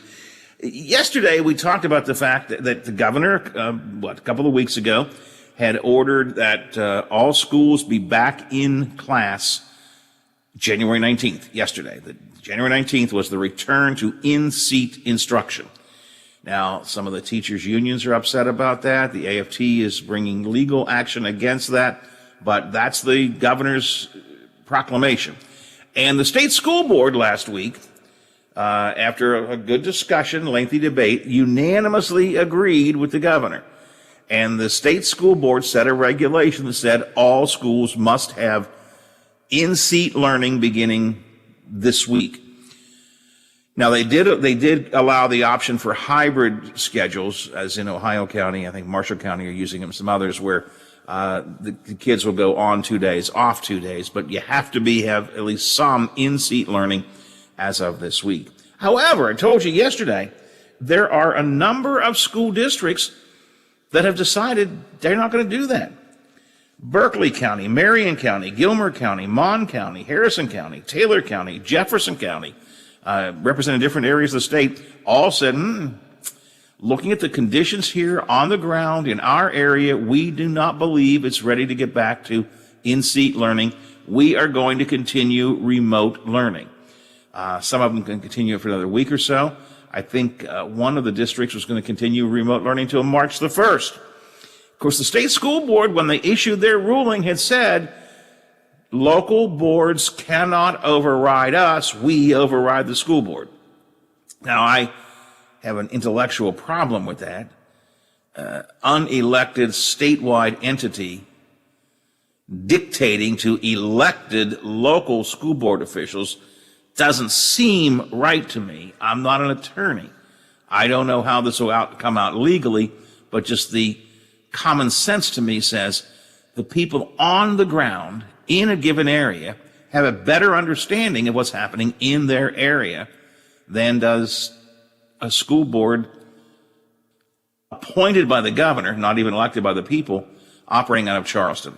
Yesterday, we talked about the fact that the governor, a couple of weeks ago, had ordered that all schools be back in class January 19th, yesterday. January 19th was the return to in-seat instruction. Now, some of the teachers' unions are upset about that. The AFT is bringing legal action against that, but that's the governor's proclamation. And the state school board last week, after a good discussion, lengthy debate, unanimously agreed with the governor. And the state school board set a regulation that said all schools must have in-seat learning beginning this week. Now, they did allow the option for hybrid schedules, as in Ohio County, I think Marshall County are using them, some others, where the kids will go on 2 days, off 2 days, but you have to have at least some in-seat learning as of this week. However, I told you yesterday, there are a number of school districts that have decided they're not going to do that. Berkeley County, Marion County, Gilmer County, Mon County, Harrison County, Taylor County, Jefferson County, representing different areas of the state, all said, looking at the conditions here on the ground in our area, we do not believe it's ready to get back to in-seat learning. We are going to continue remote learning. Some of them can continue for another week or so. I think one of the districts was going to continue remote learning until March the 1st. Of course, the state school board, when they issued their ruling, had said, local boards cannot override us. We override the school board. Now, I have an intellectual problem with that. Unelected statewide entity dictating to elected local school board officials doesn't seem right to me. I'm not an attorney. I don't know how this will come out legally, but just the common sense to me says the people on the ground in a given area have a better understanding of what's happening in their area than does a school board appointed by the governor, not even elected by the people, operating out of Charleston.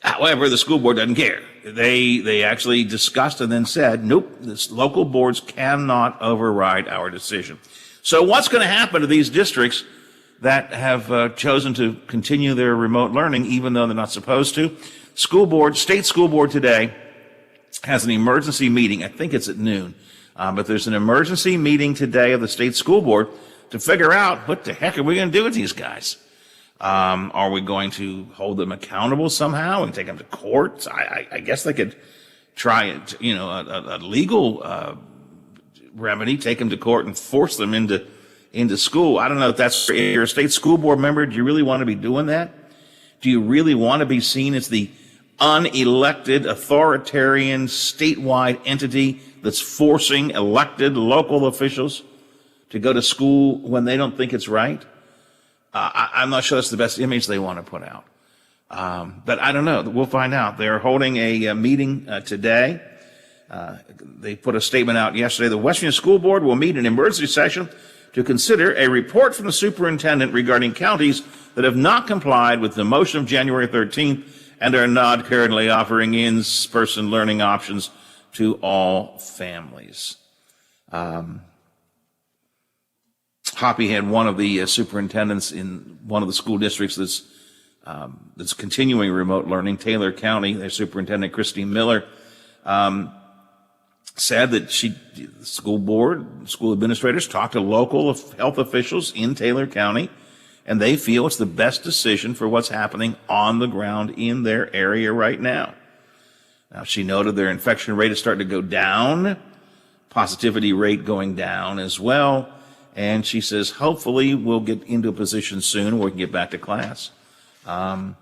However, the school board doesn't care. They actually discussed and then said, nope, this local boards cannot override our decision. So what's going to happen to these districts that have chosen to continue their remote learning even though they're not supposed to? State school board today has an emergency meeting. I think it's at noon. But there's an emergency meeting today of the state school board to figure out what the heck are we going to do with these guys? Are we going to hold them accountable somehow and take them to court? I guess they could try it, a legal remedy, take them to court and force them into school. I don't know if that's, if you're a state school board member, do you really want to be doing that? Do you really want to be seen as the unelected, authoritarian, statewide entity that's forcing elected local officials to go to school when they don't think it's right? I'm not sure that's the best image they want to put out. But I don't know. We'll find out. They're holding a meeting today. They put a statement out yesterday. The West Virginia School Board will meet in emergency session to consider a report from the superintendent regarding counties that have not complied with the motion of January 13th and are not currently offering in-person learning options to all families. Hoppy had one of the superintendents in one of the school districts that's continuing remote learning, Taylor County. Their superintendent, Christine Miller, said that the school board, school administrators talked to local health officials in Taylor County, and they feel it's the best decision for what's happening on the ground in their area right now. Now, she noted their infection rate is starting to go down, positivity rate going down as well. And she says, hopefully we'll get into a position soon where we can get back to class. But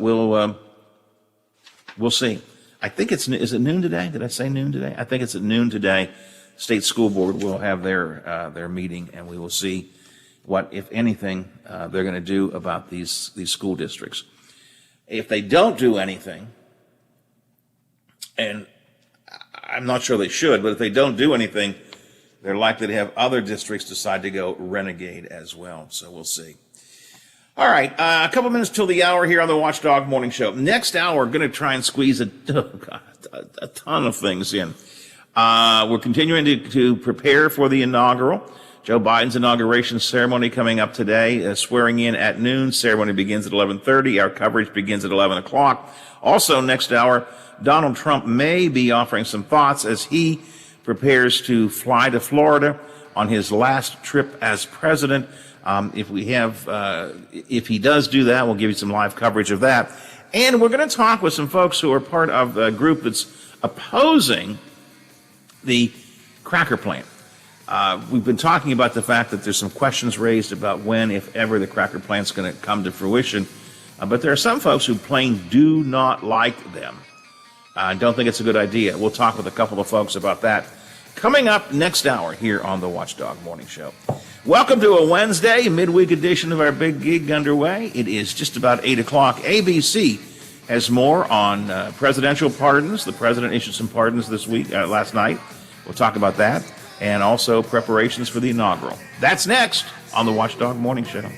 we'll see. I think is it noon today? Did I say noon today? I think it's at noon today. State School Board will have their meeting, and we will see what, if anything, they're going to do about these school districts. If they don't do anything, and I'm not sure they should, but if they don't do anything, they're likely to have other districts decide to go renegade as well. So we'll see. All right, a couple minutes till the hour here on the Watchdog Morning Show. Next hour, we're going to try and squeeze a ton of things in. We're continuing to prepare for the inaugural. Joe Biden's inauguration ceremony coming up today, swearing in at noon. Ceremony begins at 11:30. Our coverage begins at 11 o'clock. Also, next hour, Donald Trump may be offering some thoughts as he prepares to fly to Florida on his last trip as president. If he does do that, we'll give you some live coverage of that. And we're going to talk with some folks who are part of a group that's opposing the cracker plant. We've been talking about the fact that there's some questions raised about when, if ever, the cracker plant's going to come to fruition. But there are some folks who plain do not like them. Don't think it's a good idea. We'll talk with a couple of folks about that coming up next hour here on the Watchdog Morning Show. Welcome to a Wednesday, midweek edition of our big gig underway. It is just about 8 o'clock. ABC has more on presidential pardons. The president issued some pardons last night. We'll talk about that. And also preparations for the inaugural. That's next on the Watchdog Morning Show.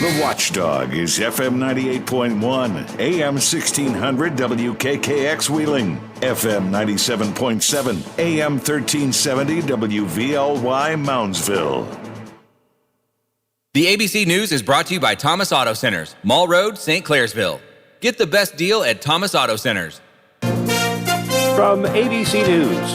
The Watchdog is FM 98.1, AM 1600 WKKX Wheeling, FM 97.7, AM 1370 WVLY Moundsville. The ABC News is brought to you by Thomas Auto Centers, Mall Road, St. Clairsville. Get the best deal at Thomas Auto Centers. From ABC News,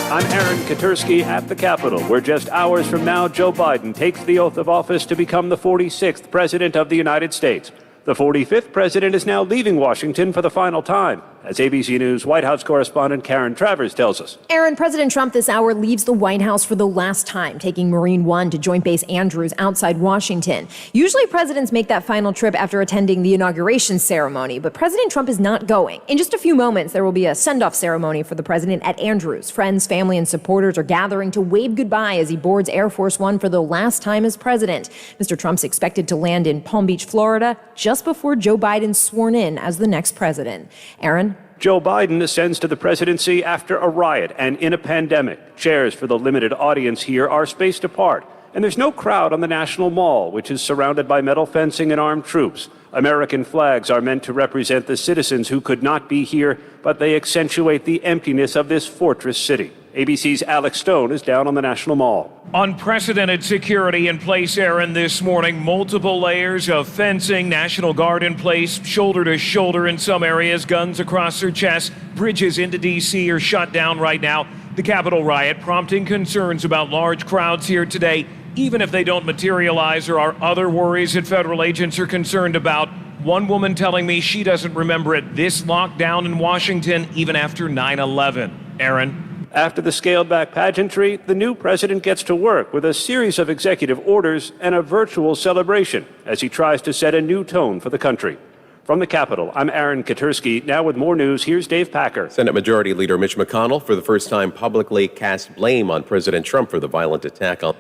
I'm Aaron Katursky at the Capitol, where just hours from now, Joe Biden takes the oath of office to become the 46th President of the United States. The 45th President is now leaving Washington for the final time, as ABC News White House correspondent Karen Travers tells us. Aaron, President Trump this hour leaves the White House for the last time, taking Marine One to Joint Base Andrews outside Washington. Usually presidents make that final trip after attending the inauguration ceremony, but President Trump is not going. In just a few moments, there will be a send-off ceremony for the president at Andrews. Friends, family, and supporters are gathering to wave goodbye as he boards Air Force One for the last time as president. Mr. Trump's expected to land in Palm Beach, Florida, just before Joe Biden's sworn in as the next president. Aaron? Joe Biden ascends to the presidency after a riot and in a pandemic. Chairs for the limited audience here are spaced apart, and there's no crowd on the National Mall, which is surrounded by metal fencing and armed troops. American flags are meant to represent the citizens who could not be here, but they accentuate the emptiness of this fortress city. ABC's Alex Stone is down on the National Mall. Unprecedented security in place, Aaron, this morning. Multiple layers of fencing, National Guard in place, shoulder to shoulder in some areas, guns across their chests. Bridges into D.C. are shut down right now. The Capitol riot prompting concerns about large crowds here today, even if they don't materialize. There are other worries that federal agents are concerned about. One woman telling me she doesn't remember it this locked down in Washington even after 9/11. Aaron? After the scaled-back pageantry, the new president gets to work with a series of executive orders and a virtual celebration as he tries to set a new tone for the country. From the Capitol, I'm Aaron Katersky. Now with more news, here's Dave Packer. Senate Majority Leader Mitch McConnell, for the first time, publicly cast blame on President Trump for the violent attack on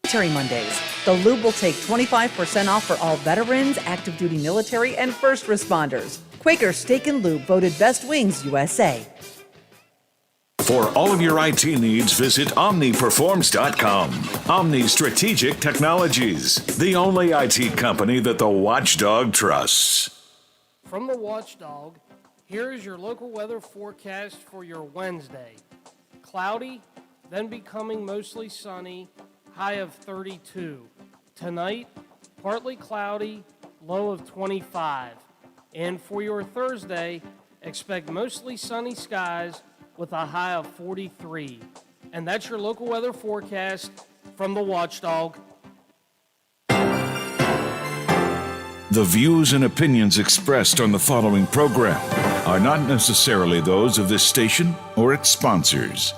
Military Mondays. The Lube will take 25% off for all veterans, active duty military, and first responders. Quaker Steak and Lube voted Best Wings USA. For all of your IT needs, visit OmniPerforms.com. Omni Strategic Technologies, the only IT company that the Watchdog trusts. From the Watchdog, here is your local weather forecast for your Wednesday. Cloudy, then becoming mostly sunny, high of 32. Tonight, partly cloudy, low of 25. And for your Thursday, expect mostly sunny skies with a high of 43. And that's your local weather forecast from the Watchdog. The views and opinions expressed on the following program are not necessarily those of this station or its sponsors.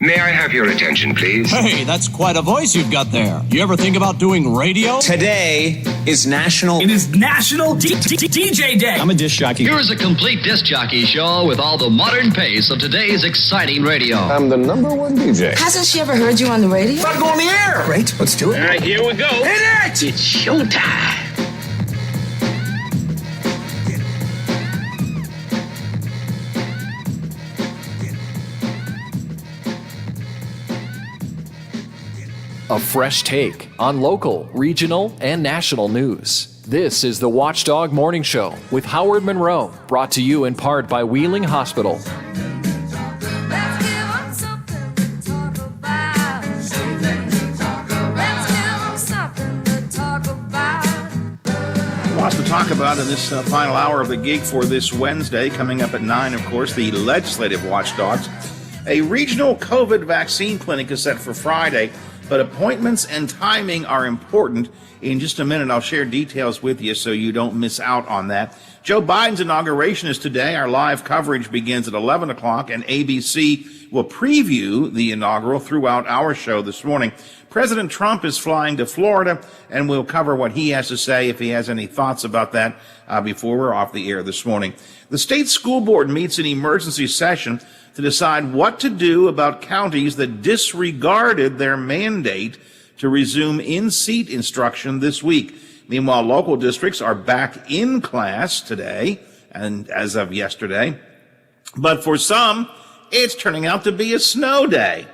May I have your attention, please? Hey, that's quite a voice you've got there. You ever think about doing radio? Today is National... It is National DJ Day. I'm a disc jockey. Here is a complete disc jockey show with all the modern pace of today's exciting radio. I'm the #1 DJ. Hasn't she ever heard you on the radio? About to go on the air. Great, let's do it. All right, here we go. Hit it! It's showtime. A fresh take on local, regional, and national news. This is the Watchdog Morning Show with Howard Monroe, brought to you in part by Wheeling Hospital. Lots to talk about in this final hour of the gig for this Wednesday. Coming up at 9, of course, the legislative watchdogs. A regional COVID vaccine clinic is set for Friday, but appointments and timing are important. In just a minute, I'll share details with you so you don't miss out on that. Joe Biden's inauguration is today. Our live coverage begins at 11 o'clock, and ABC will preview the inaugural throughout our show this morning. President Trump is flying to Florida, and we'll cover what he has to say if he has any thoughts about that before we're off the air this morning. The state school board meets in emergency session to decide what to do about counties that disregarded their mandate to resume in-seat instruction this week. Meanwhile, local districts are back in class today and as of yesterday. But for some, it's turning out to be a snow day.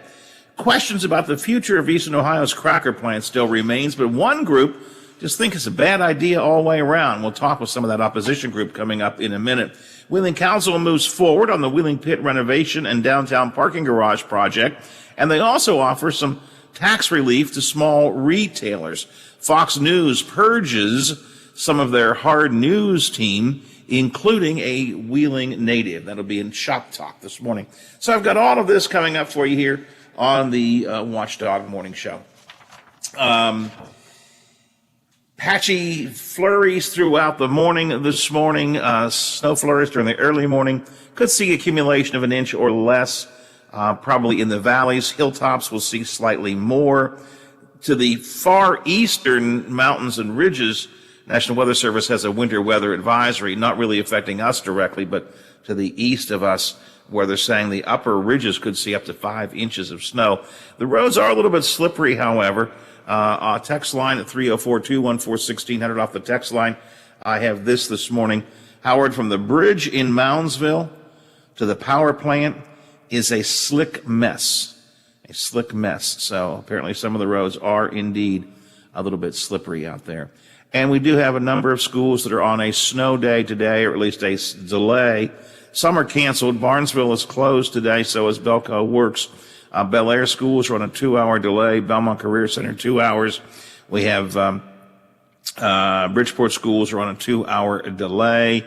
Questions about the future of Eastern Ohio's cracker plant still remains, but one group just think it's a bad idea all the way around. We'll talk with some of that opposition group coming up in a minute. Wheeling Council moves forward on the Wheeling Pit renovation and downtown parking garage project, and they also offer some tax relief to small retailers. Fox News purges some of their hard news team, including a Wheeling native. That'll be in Shop Talk this morning. So I've got all of this coming up for you here on the Watchdog Morning Show. Patchy flurries throughout the morning this morning. Snow flurries during the early morning. Could see accumulation of an inch or less, probably in the valleys. Hilltops will see slightly more. To the far eastern mountains and ridges, National Weather Service has a winter weather advisory, not really affecting us directly, but to the east of us, where they're saying the upper ridges could see up to 5 inches of snow. The roads are a little bit slippery, however. Text line at 304-214-1600 off the text line. I have this morning. Howard, from the bridge in Moundsville to the power plant is a slick mess. A slick mess. So apparently some of the roads are indeed a little bit slippery out there. And we do have a number of schools that are on a snow day today, or at least a delay. Some are canceled. Barnesville is closed today, so is Belco Works. Bel Air schools are on a 2-hour delay. Belmont Career Center, 2 hours. We have Bridgeport schools are on a 2-hour delay.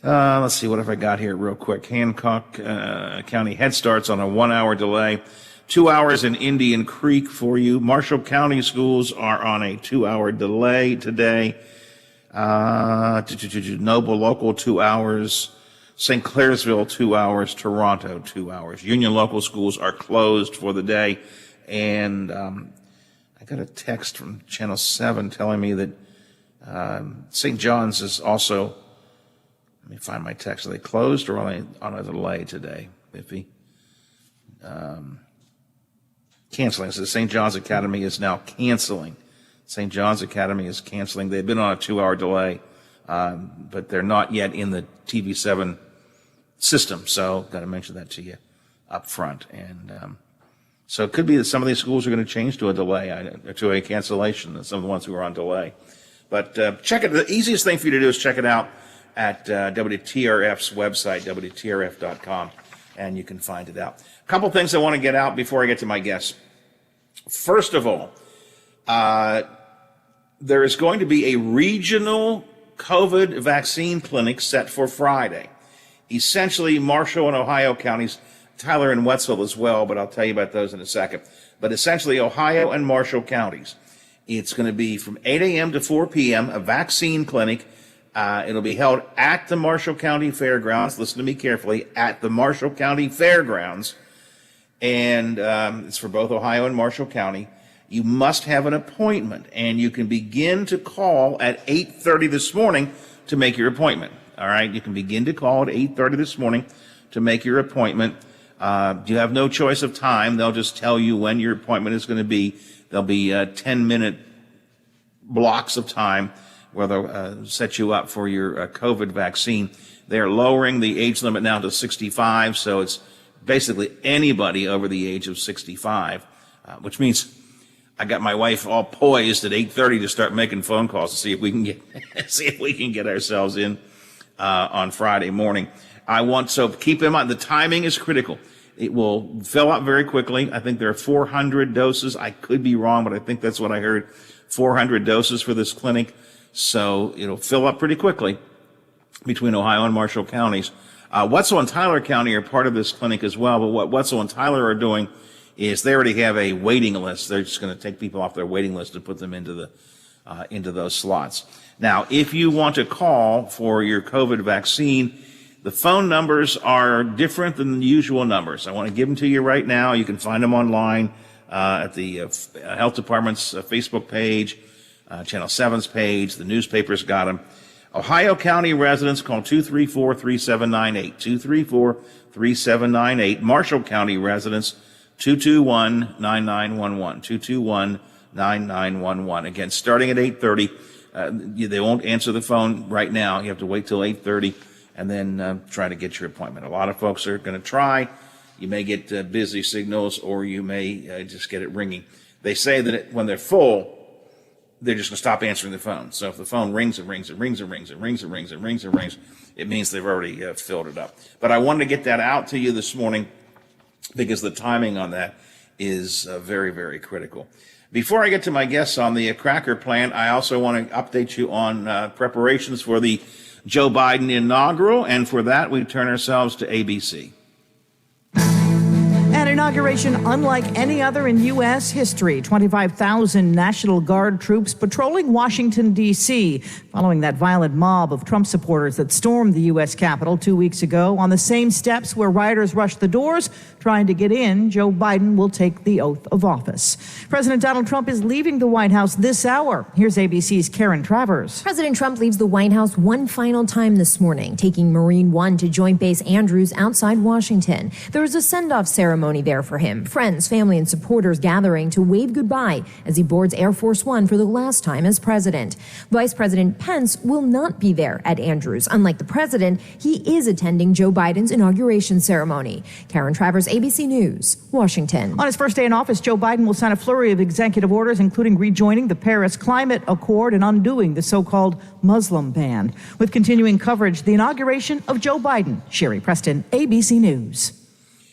Let's see, what have I got here real quick? Hancock County Head Start's on a 1-hour delay. 2 hours in Indian Creek for you. Marshall County schools are on a 2-hour delay today. Noble Local, 2 hours. St. Clairsville, 2 hours. Toronto, 2 hours. Union Local schools are closed for the day. And I got a text from Channel 7 telling me that St. John's is also, let me find my text. Are they closed or on a delay today, Biffy? Canceling. So St. John's Academy is now canceling. St. John's Academy is canceling. They've been on a 2-hour delay, but they're not yet in the TV7 system. So got to mention that to you up front. And so it could be that some of these schools are going to change to a delay, to a cancellation, some of the ones who are on delay. But check it. The easiest thing for you to do is check it out at WTRF's website, WTRF.com, and you can find it out. A couple things I want to get out before I get to my guests. First of all, there is going to be a regional COVID vaccine clinic set for Friday. Essentially, Marshall and Ohio counties, Tyler and Wetzel as well, but I'll tell you about those in a second. But essentially, Ohio and Marshall counties. It's going to be from 8 a.m. to 4 p.m., a vaccine clinic. It'll be held at the Marshall County Fairgrounds. Listen to me carefully, at the Marshall County Fairgrounds. And it's for both Ohio and Marshall County. You must have an appointment, and you can begin to call at 8:30 this morning to make your appointment. All right, you can begin to call at 8:30 this morning to make your appointment. You have no choice of time. They'll just tell you when your appointment is going to be. There'll be 10-minute blocks of time where they'll set you up for your COVID vaccine. They're lowering the age limit now to 65, so it's basically anybody over the age of 65, which means I got my wife all poised at 8:30 to start making phone calls to see if we can get ourselves in on Friday morning. So keep in mind the timing is critical. It will fill up very quickly. I think there are 400 doses. I could be wrong, but I think that's what I heard. 400 doses for this clinic. So it'll fill up pretty quickly between Ohio and Marshall counties. Wetzel and Tyler County are part of this clinic as well, but what Wetzel and Tyler are doing is they already have a waiting list. They're just going to take people off their waiting list and put them into those slots. Now, if you want to call for your COVID vaccine, the phone numbers are different than the usual numbers. I want to give them to you right now. You can find them online at the Health Department's Facebook page, Channel 7's page. The newspaper's got them. Ohio County residents call 234-3798, 234-3798. Marshall County residents 221-9911, 221-9911. Again, starting at 8:30. They won't answer the phone right now. You have to wait till 8:30 and then try to get your appointment. A lot of folks are going to try. You may get busy signals, or you may just get it ringing. They say that when they're full, they're just going to stop answering the phone. So if the phone rings and rings and rings and rings and rings and rings and rings and rings, it means they've already filled it up. But I wanted to get that out to you this morning because the timing on that is very, very critical. Before I get to my guests on the cracker plant, I also want to update you on preparations for the Joe Biden inaugural, and for that, we turn ourselves to ABC. An inauguration unlike any other in U.S. history. 25,000 National Guard troops patrolling Washington, D.C., following that violent mob of Trump supporters that stormed the U.S. Capitol 2 weeks ago. On the same steps where rioters rushed the doors trying to get in, Joe Biden will take the oath of office. President Donald Trump is leaving the White House this hour. Here's ABC's Karen Travers. President Trump leaves the White House one final time this morning, taking Marine One to Joint Base Andrews outside Washington. There was a send-off ceremony there for him. Friends, family, and supporters gathering to wave goodbye as he boards Air Force One for the last time as president. Vice President Pence will not be there at Andrews. Unlike the president, he is attending Joe Biden's inauguration ceremony. Karen Travers, ABC News, Washington. On his first day in office, Joe Biden will sign a flurry of executive orders, including rejoining the Paris Climate Accord and undoing the so-called Muslim ban. With continuing coverage, the inauguration of Joe Biden. Sherry Preston, ABC News.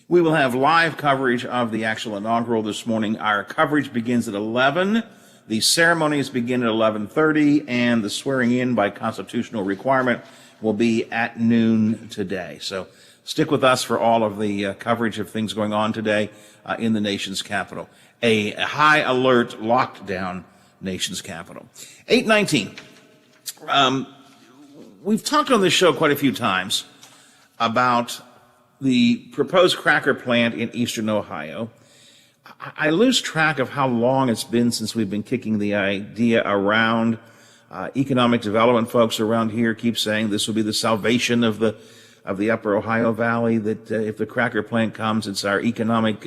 We will have live coverage of the actual inaugural this morning. Our coverage begins at 11. The ceremonies begin at 11:30, and the swearing in by constitutional requirement will be at noon today. So stick with us for all of the coverage of things going on today in the nation's capital. A high alert lockdown nation's capital. 8:19. We've talked on this show quite a few times about the proposed cracker plant in eastern Ohio. I lose track of how long it's been since we've been kicking the idea around. Economic development folks around here keep saying this will be the salvation of the upper Ohio Valley, that if the cracker plant comes, it's our economic,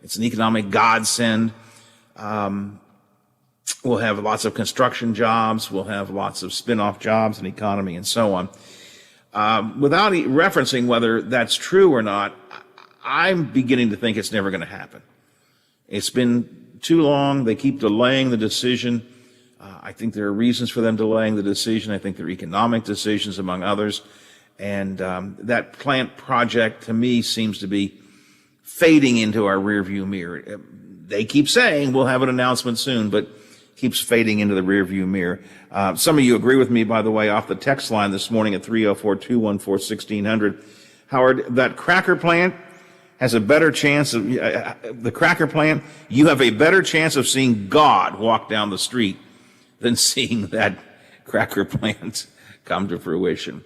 it's an economic godsend. We'll have lots of construction jobs. We'll have lots of spin-off jobs and economy and so on. Without referencing whether that's true or not, I'm beginning to think it's never going to happen. It's been too long. They keep delaying the decision. I think there are reasons for them delaying the decision. I think there are economic decisions, among others. And that plant project, to me, seems to be fading into our rearview mirror. They keep saying we'll have an announcement soon, but keeps fading into the rearview mirror. Some of you agree with me, by the way, off the text line this morning at 304-214-1600. Howard, that cracker plant has a better chance of, the cracker plant, you have a better chance of seeing God walk down the street than seeing that cracker plant come to fruition.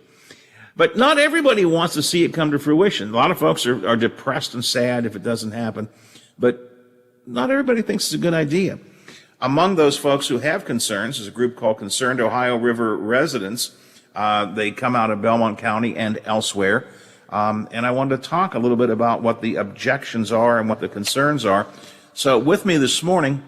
But not everybody wants to see it come to fruition. A lot of folks are depressed and sad if it doesn't happen, but not everybody thinks it's a good idea. Among those folks who have concerns is a group called Concerned Ohio River Residents. They come out of Belmont County and elsewhere. And I wanted to talk a little bit about what the objections are and what the concerns are. So with me this morning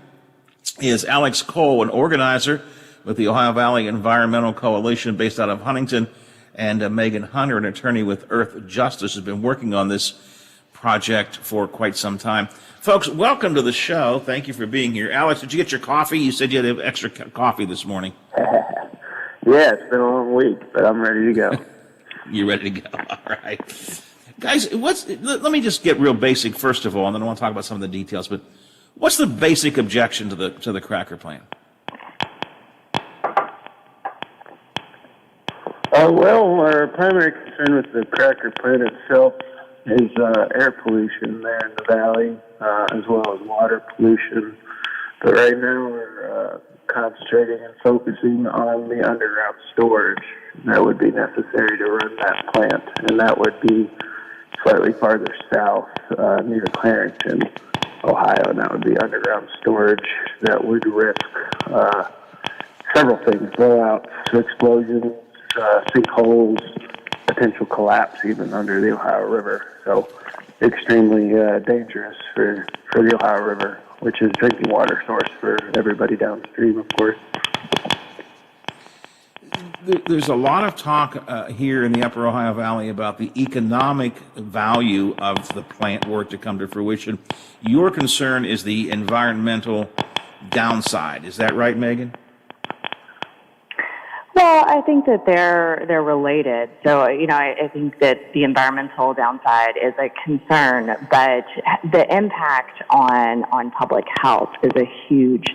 is Alex Cole, an organizer with the Ohio Valley Environmental Coalition based out of Huntington, and Megan Hunter, an attorney with Earth Justice, has been working on this project for quite some time. Folks, welcome to the show. Thank you for being here. Alex, did you get your coffee? You said you had extra coffee this morning. Yeah, it's been a long week, but I'm ready to go. You're ready to go. All right. Guys, let me just get real basic first of all, and then I want to talk about some of the details, but what's the basic objection to the cracker plant? Well, our primary concern with the cracker plant itself is air pollution there in the valley, as well as water pollution. But right now we're concentrating and focusing on the underground storage that would be necessary to run that plant, and that would be slightly farther south near Clarington, Ohio, and that would be underground storage that would risk several things: blowouts, explosions, sinkholes, potential collapse even under the Ohio River. So extremely dangerous for the Ohio River, which is drinking water source for everybody downstream, of course. There's a lot of talk here in the Upper Ohio Valley about the economic value of the plant were it to come to fruition. Your concern is the environmental downside. Is that right, Megan? Well, I think that they're related. So, I think that the environmental downside is a concern, but the impact on public health is a huge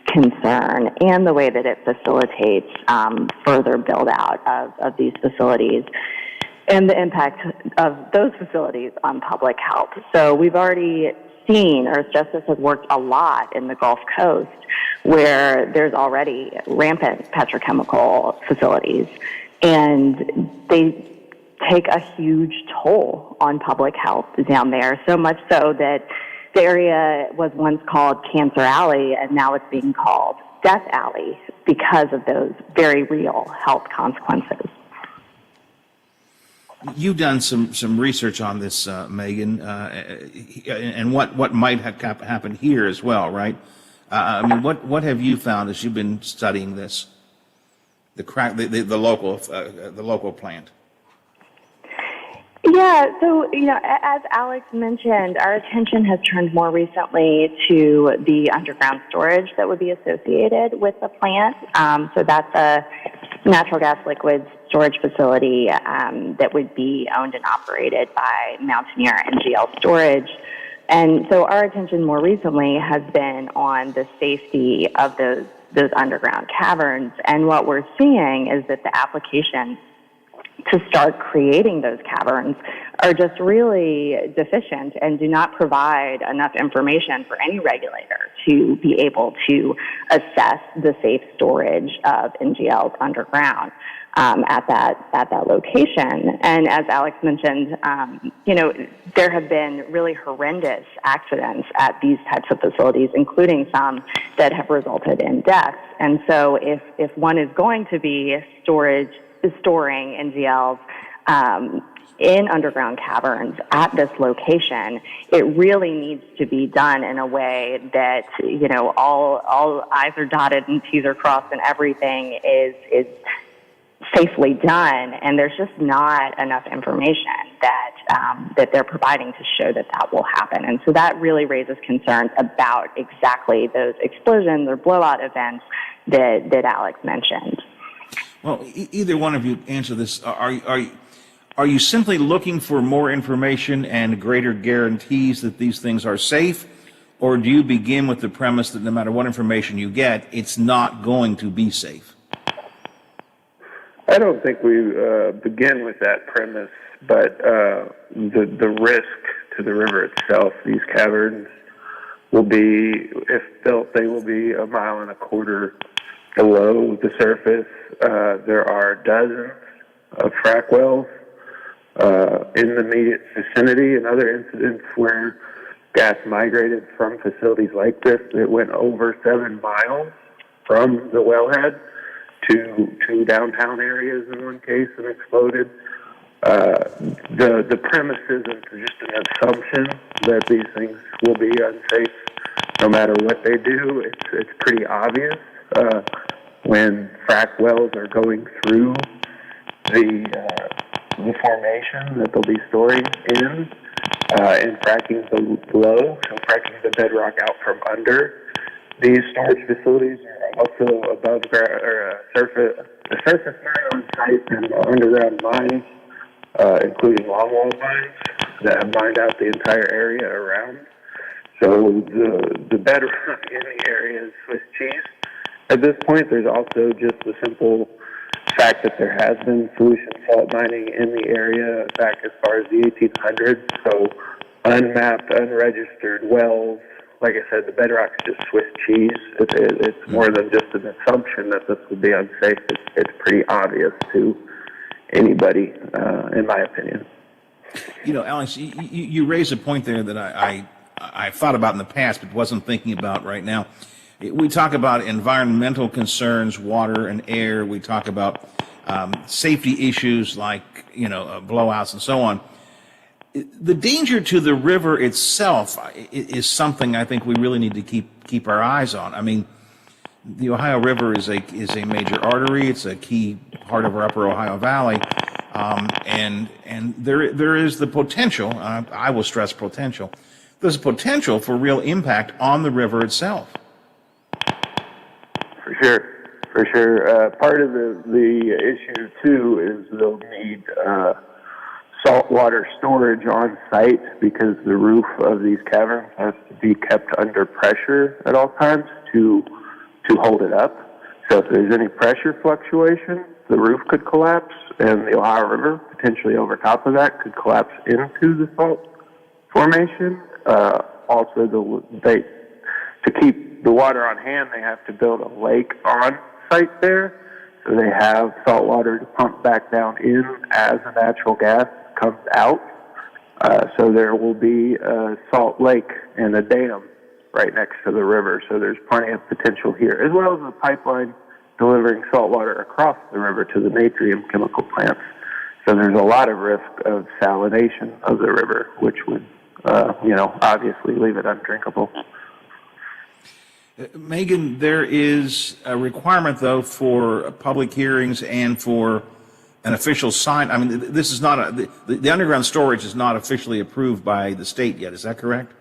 concern, and the way that it facilitates further build out of these facilities and the impact of those facilities on public health. So we've already seen, Earth Justice has worked a lot in the Gulf Coast, where there's already rampant petrochemical facilities, and they take a huge toll on public health down there, so much so that the area was once called Cancer Alley, and now it's being called Death Alley because of those very real health consequences. You've done some research on this, Megan, and what might have happened here as well, right? What have you found as you've been studying this? The local plant. Yeah, so, as Alex mentioned, our attention has turned more recently to the underground storage that would be associated with the plant. So that's a natural gas liquids storage facility that would be owned and operated by Mountaineer NGL Storage. And so our attention more recently has been on the safety of those underground caverns. And what we're seeing is that the applications to start creating those caverns are just really deficient and do not provide enough information for any regulator to be able to assess the safe storage of NGLs underground at that location. And as Alex mentioned, there have been really horrendous accidents at these types of facilities, including some that have resulted in deaths. And so if one is going to be storing NGLs in underground caverns at this location, it really needs to be done in a way that, all I's are dotted and T's are crossed and everything is safely done. And there's just not enough information that they're providing to show that will happen. And so that really raises concerns about exactly those explosions or blowout events that Alex mentioned. Well, either one of you answer this. Are you simply looking for more information and greater guarantees that these things are safe, or do you begin with the premise that no matter what information you get, it's not going to be safe? I don't think we begin with that premise, but the risk to the river itself, these caverns will be, if built, they will be 1.25 miles below the surface. There are dozens of frac wells in the immediate vicinity, and other incidents where gas migrated from facilities like this. It went over 7 miles from the wellhead to downtown areas in one case and exploded. The premise isn't just an assumption that these things will be unsafe no matter what they do. It's pretty obvious when frac wells are going through the formation that they'll be storing in, and fracking below, so fracking the bedrock out from under. These storage facilities are also above surface mine on site and underground mines, including longwall mines that have mined out the entire area around. So the bedrock in the area is Swiss cheese. At this point, there's also just the simple fact that there has been solution salt mining in the area back as far as the 1800s. So unmapped, unregistered wells. Like I said, the bedrock's just Swiss cheese. It's more than just an assumption that this will be unsafe. It's pretty obvious to anybody, in my opinion. Alex, you raised a point there that I've thought about in the past, but wasn't thinking about right now. We talk about environmental concerns, water and air. We talk about safety issues like, blowouts and so on. The danger to the river itself is something I think we really need to keep our eyes on. I mean, the Ohio River is a major artery. It's a key part of our upper Ohio Valley. And there is the potential, I will stress potential, there's a potential for real impact on the river itself. For sure. For sure. Part of the issue too is they'll need saltwater storage on site because the roof of these caverns has to be kept under pressure at all times to hold it up. So if there's any pressure fluctuation, the roof could collapse, and the Ohio River, potentially over top of that, could collapse into the salt formation. Also, to keep the water on hand, they have to build a lake on site there. So they have salt water to pump back down in as the natural gas comes out. So there will be a salt lake and a dam right next to the river. So there's plenty of potential here, as well as a pipeline delivering salt water across the river to the natrium chemical plants. So there's a lot of risk of salination of the river, which would, obviously leave it undrinkable. Megan, there is a requirement, though, for public hearings and for an official sign. I mean, this is not the underground storage is not officially approved by the state yet. Is that correct?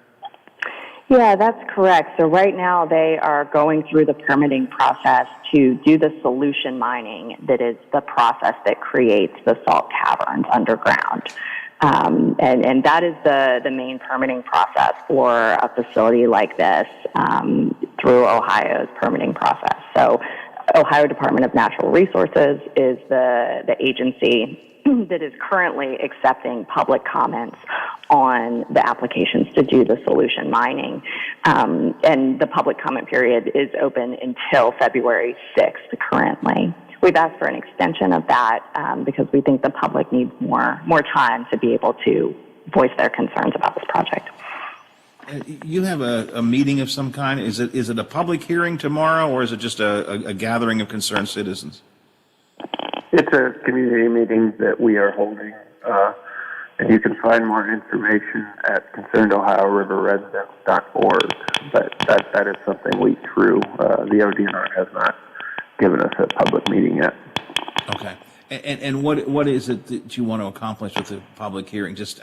Yeah, that's correct. So right now they are going through the permitting process to do the solution mining that is the process that creates the salt caverns underground. And that is the main permitting process for a facility like this through Ohio's permitting process. So Ohio Department of Natural Resources is the agency that is currently accepting public comments on the applications to do the solution mining. And the public comment period is open until February 6th currently. We've asked for an extension of that because we think the public needs more time to be able to voice their concerns about this project. You have a meeting of some kind. Is it a public hearing tomorrow, or is it just a gathering of concerned citizens? It's a community meeting that we are holding, and you can find more information at concernedohioriverresidents.org, but that is something we threw. The ODNR has not given us a public meeting yet. Okay. And what is it that you want to accomplish with the public hearing? Just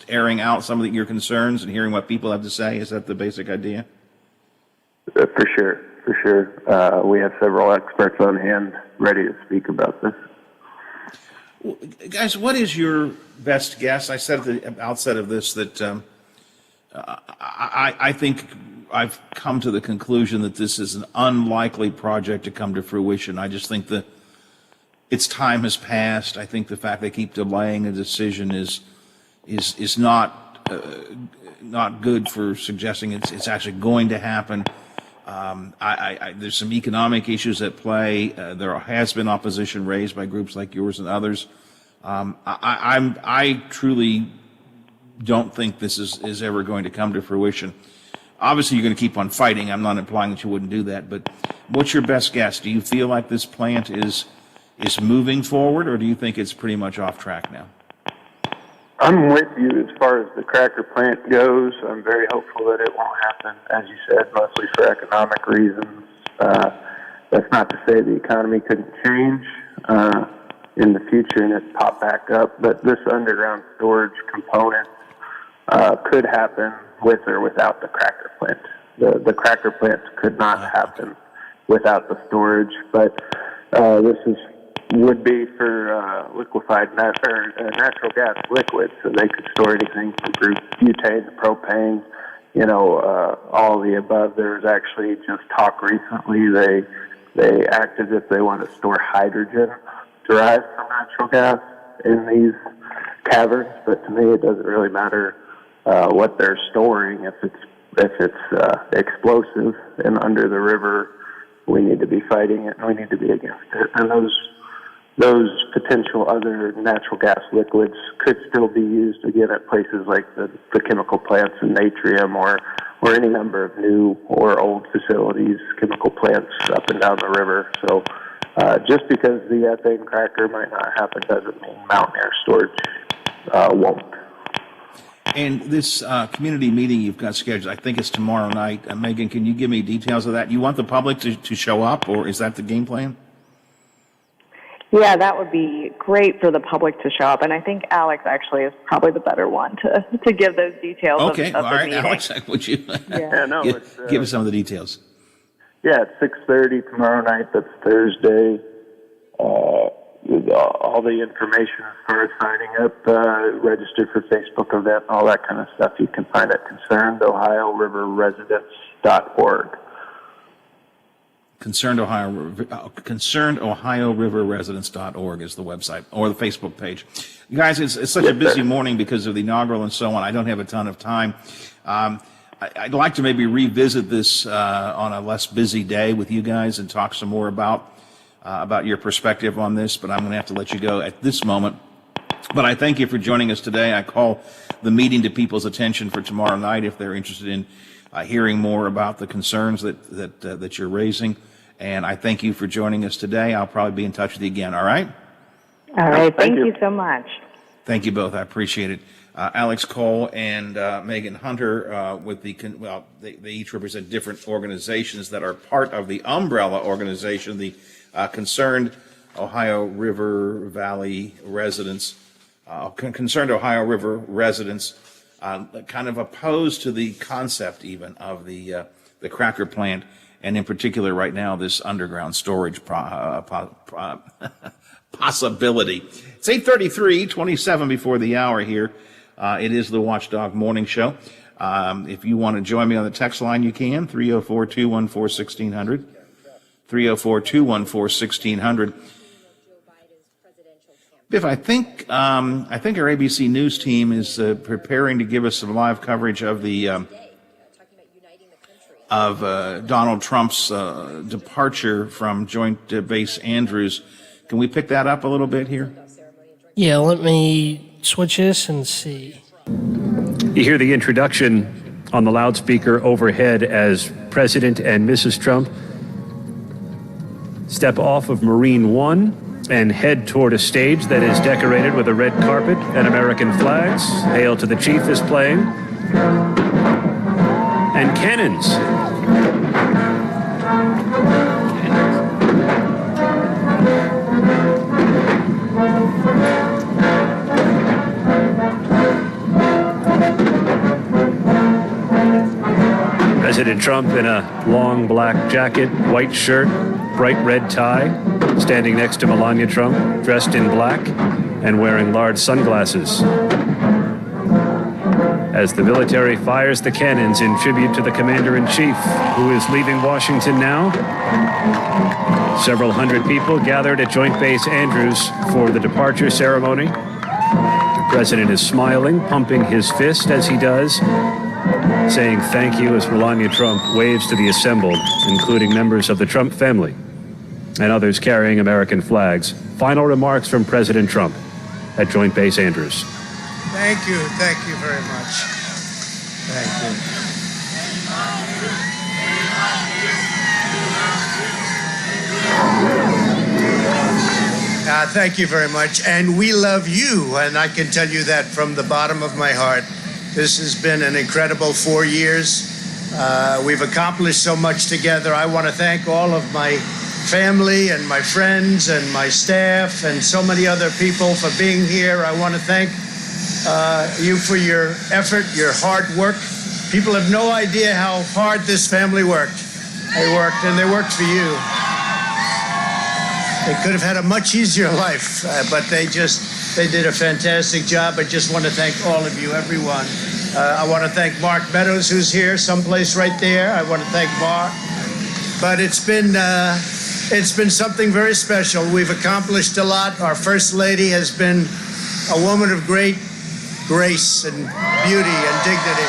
airing out some of your concerns and hearing what people have to say? Is that the basic idea? For sure. We have several experts on hand ready to speak about this. Well, guys, what is your best guess? I said at the outset of this that I think I've come to the conclusion that this is an unlikely project to come to fruition. I just think that its time has passed. I think the fact they keep delaying a decision is not good for suggesting it's actually going to happen. There's some economic issues at play. There has been opposition raised by groups like yours and others. I truly don't think this is ever going to come to fruition. Obviously, you're going to keep on fighting. I'm not implying that you wouldn't do that, but what's your best guess? Do you feel like this plant is moving forward, or do you think it's pretty much off track now? I'm with you as far as the cracker plant goes. I'm very hopeful that it won't happen, as you said, mostly for economic reasons. That's not to say the economy couldn't change in the future and it pop back up, but this underground storage component could happen with or without the cracker plant. The cracker plant could not happen without the storage, but this would be for liquefied natural gas liquid, so they could store anything from butane to propane, all the above. There was actually just talk recently. They act as if they want to store hydrogen derived from natural gas in these caverns, but to me it doesn't really matter what they're storing. If it's explosive and under the river, we need to be fighting it and we need to be against it. And those potential other natural gas liquids could still be used again at places like the chemical plants in Natrium or any number of new or old facilities, chemical plants up and down the river. So just because the ethane cracker might not happen doesn't mean mountain air storage won't. And this community meeting you've got scheduled, I think it's tomorrow night. Megan, can you give me details of that? You want the public to show up, or is that the game plan? Yeah, that would be great for the public to show up, and I think Alex actually is probably the better one to give those details. Okay, of all the right, meeting. Alex, would you Yeah. give us some of the details? Yeah, at 6:30 tomorrow night. That's Thursday. With all the information as far as signing up, registered for Facebook event, all that kind of stuff, you can find at ConcernedOhioRiverResidents.org. ConcernedOhioRiverResidents.org is the website or the Facebook page. You guys, it's such a busy morning because of the inaugural and so on. I don't have a ton of time. I'd like to maybe revisit this on a less busy day with you guys and talk some more about your perspective on this, but I'm going to have to let you go at this moment. But I thank you for joining us today. I call the meeting to people's attention for tomorrow night if they're interested in hearing more about the concerns that you're raising. And I thank you for joining us today. I'll probably be in touch with you again, all right? All right. Thank you so much. Thank you both. I appreciate it. Alex Cole and Megan Hunter, they each represent different organizations that are part of the umbrella organization, the Concerned Ohio River Valley Residents, Concerned Ohio River Residents, kind of opposed to the concept even of the cracker plant, and in particular right now this underground storage possibility. It's 8:33, 27 before the hour here. It is the Watchdog Morning Show. If you want to join me on the text line, you can, 304-214-1600. 304-214-1600. Biff, I think our ABC News team is preparing to give us some live coverage of the Donald Trump's departure from Joint Base Andrews. Can we pick that up a little bit here? Yeah, let me switch this and see. You hear the introduction on the loudspeaker overhead as President and Mrs. Trump step off of Marine One and head toward a stage that is decorated with a red carpet and American flags. Hail to the Chief is playing. And cannons. President Trump in a long black jacket, white shirt, bright red tie, standing next to Melania Trump, dressed in black and wearing large sunglasses. As the military fires the cannons in tribute to the commander-in-chief, who is leaving Washington now. Several hundred people gathered at Joint Base Andrews for the departure ceremony. The president is smiling, pumping his fist as he does, saying thank you as Melania Trump waves to the assembled, including members of the Trump family and others carrying American flags. Final remarks from President Trump at Joint Base Andrews. Thank you. Thank you very much. Thank you. Thank you very much. And we love you, and I can tell you that from the bottom of my heart. This has been an incredible 4 years. We've accomplished so much together. I want to thank all of my family and my friends and my staff and so many other people for being here. I want to thank you for your effort, your hard work. People have no idea how hard this family worked. They worked, and they worked for you. They could have had a much easier life, but they did a fantastic job. I just want to thank all of you, everyone. I want to thank Mark Meadows, who's here, someplace right there. I want to thank Mark. But it's been something very special. We've accomplished a lot. Our First Lady has been a woman of great grace and beauty and dignity.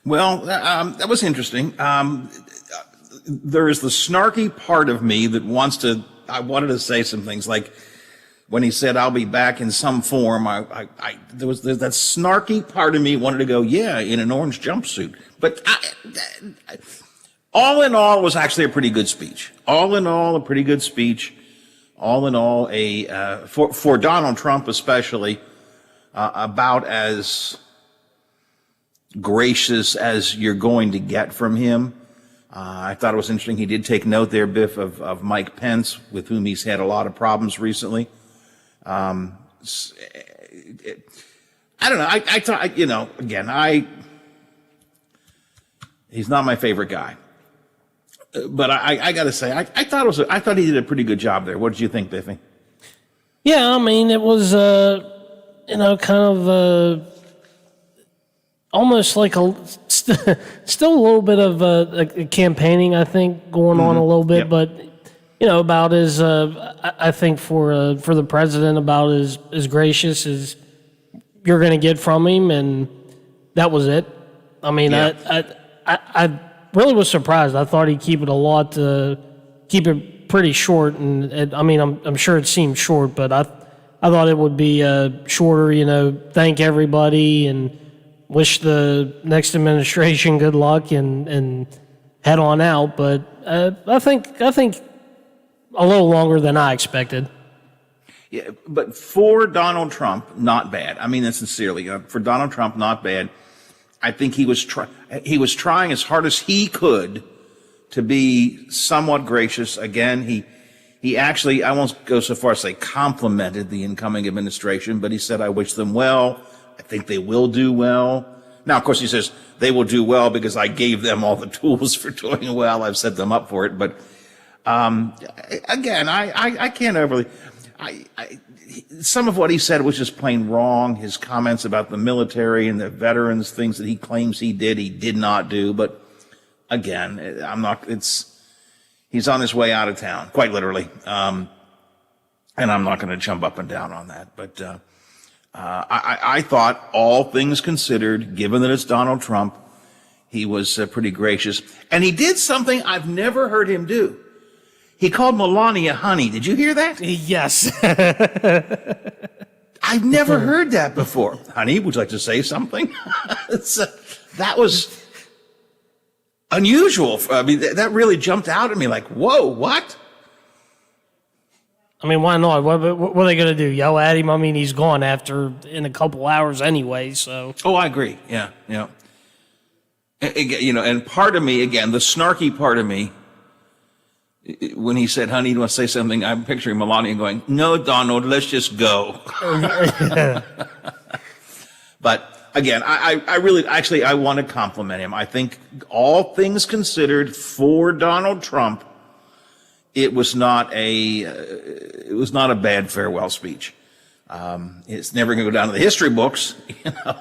Well, that was interesting. There is the snarky part of me that I wanted to say some things like when he said, I'll be back in some form. There's that snarky part of me wanted to go, yeah, in an orange jumpsuit. But all in all, it was actually a pretty good speech. All in all, a pretty good speech. All in all, for Donald Trump especially, about as gracious as you're going to get from him. I thought it was interesting. He did take note there, Biff, of Mike Pence, with whom he's had a lot of problems recently. I don't know. I thought, again, he's not my favorite guy. But I got to say, I thought he did a pretty good job there. What did you think, Biffy? Yeah, I mean, it was, kind of almost like still a little bit of campaigning, I think, going on a little bit. Yep. But, about as, I think for the president, about as gracious as you're going to get from him. And that was it. I mean, yeah. I really was surprised. I thought he'd keep it pretty short, and I mean, I'm sure it seemed short, but I thought it would be shorter. Thank everybody and wish the next administration good luck and head on out. But I think a little longer than I expected. Yeah, but for Donald Trump, not bad. I mean that sincerely. For Donald Trump, not bad. I think he was trying as hard as he could to be somewhat gracious. Again, he actually, I won't go so far as to say complimented the incoming administration, but he said, I wish them well. I think they will do well. Now, of course, he says they will do well because I gave them all the tools for doing well. I've set them up for it. But again, I can't overly. Some of what he said was just plain wrong. His comments about the military and the veterans, things that he claims he did not do. But again, he's on his way out of town, quite literally. And I'm not going to jump up and down on that. But I thought, all things considered, given that it's Donald Trump, he was pretty gracious. And he did something I've never heard him do. He called Melania honey. Did you hear that? Yes. I've never heard that before. Honey, would you like to say something? That was unusual. I mean, that really jumped out at me like, whoa, what? I mean, why not? What are they going to do? Yell at him? I mean, he's gone in a couple hours anyway, so. Oh, I agree. Yeah. And part of me, again, the snarky part of me, when he said, honey, you want to say something? I'm picturing Melania going, no, Donald, let's just go. But again, I really, actually, I want to compliment him. I think all things considered, for Donald Trump, it was not a bad farewell speech. It's never going to go down to the history books.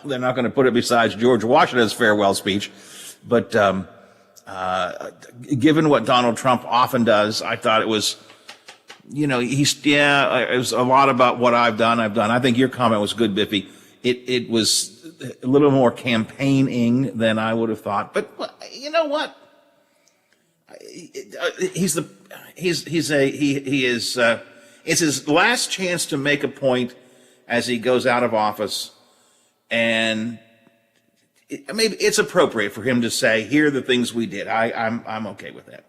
They're not going to put it beside George Washington's farewell speech. But given what Donald Trump often does, I thought it was, it was a lot about what I've done. I think your comment was good, Biffy. It was a little more campaigning than I would have thought. But you know what? It's his last chance to make a point as he goes out of office, and maybe it's appropriate for him to say, here are the things we did. I'm okay with that.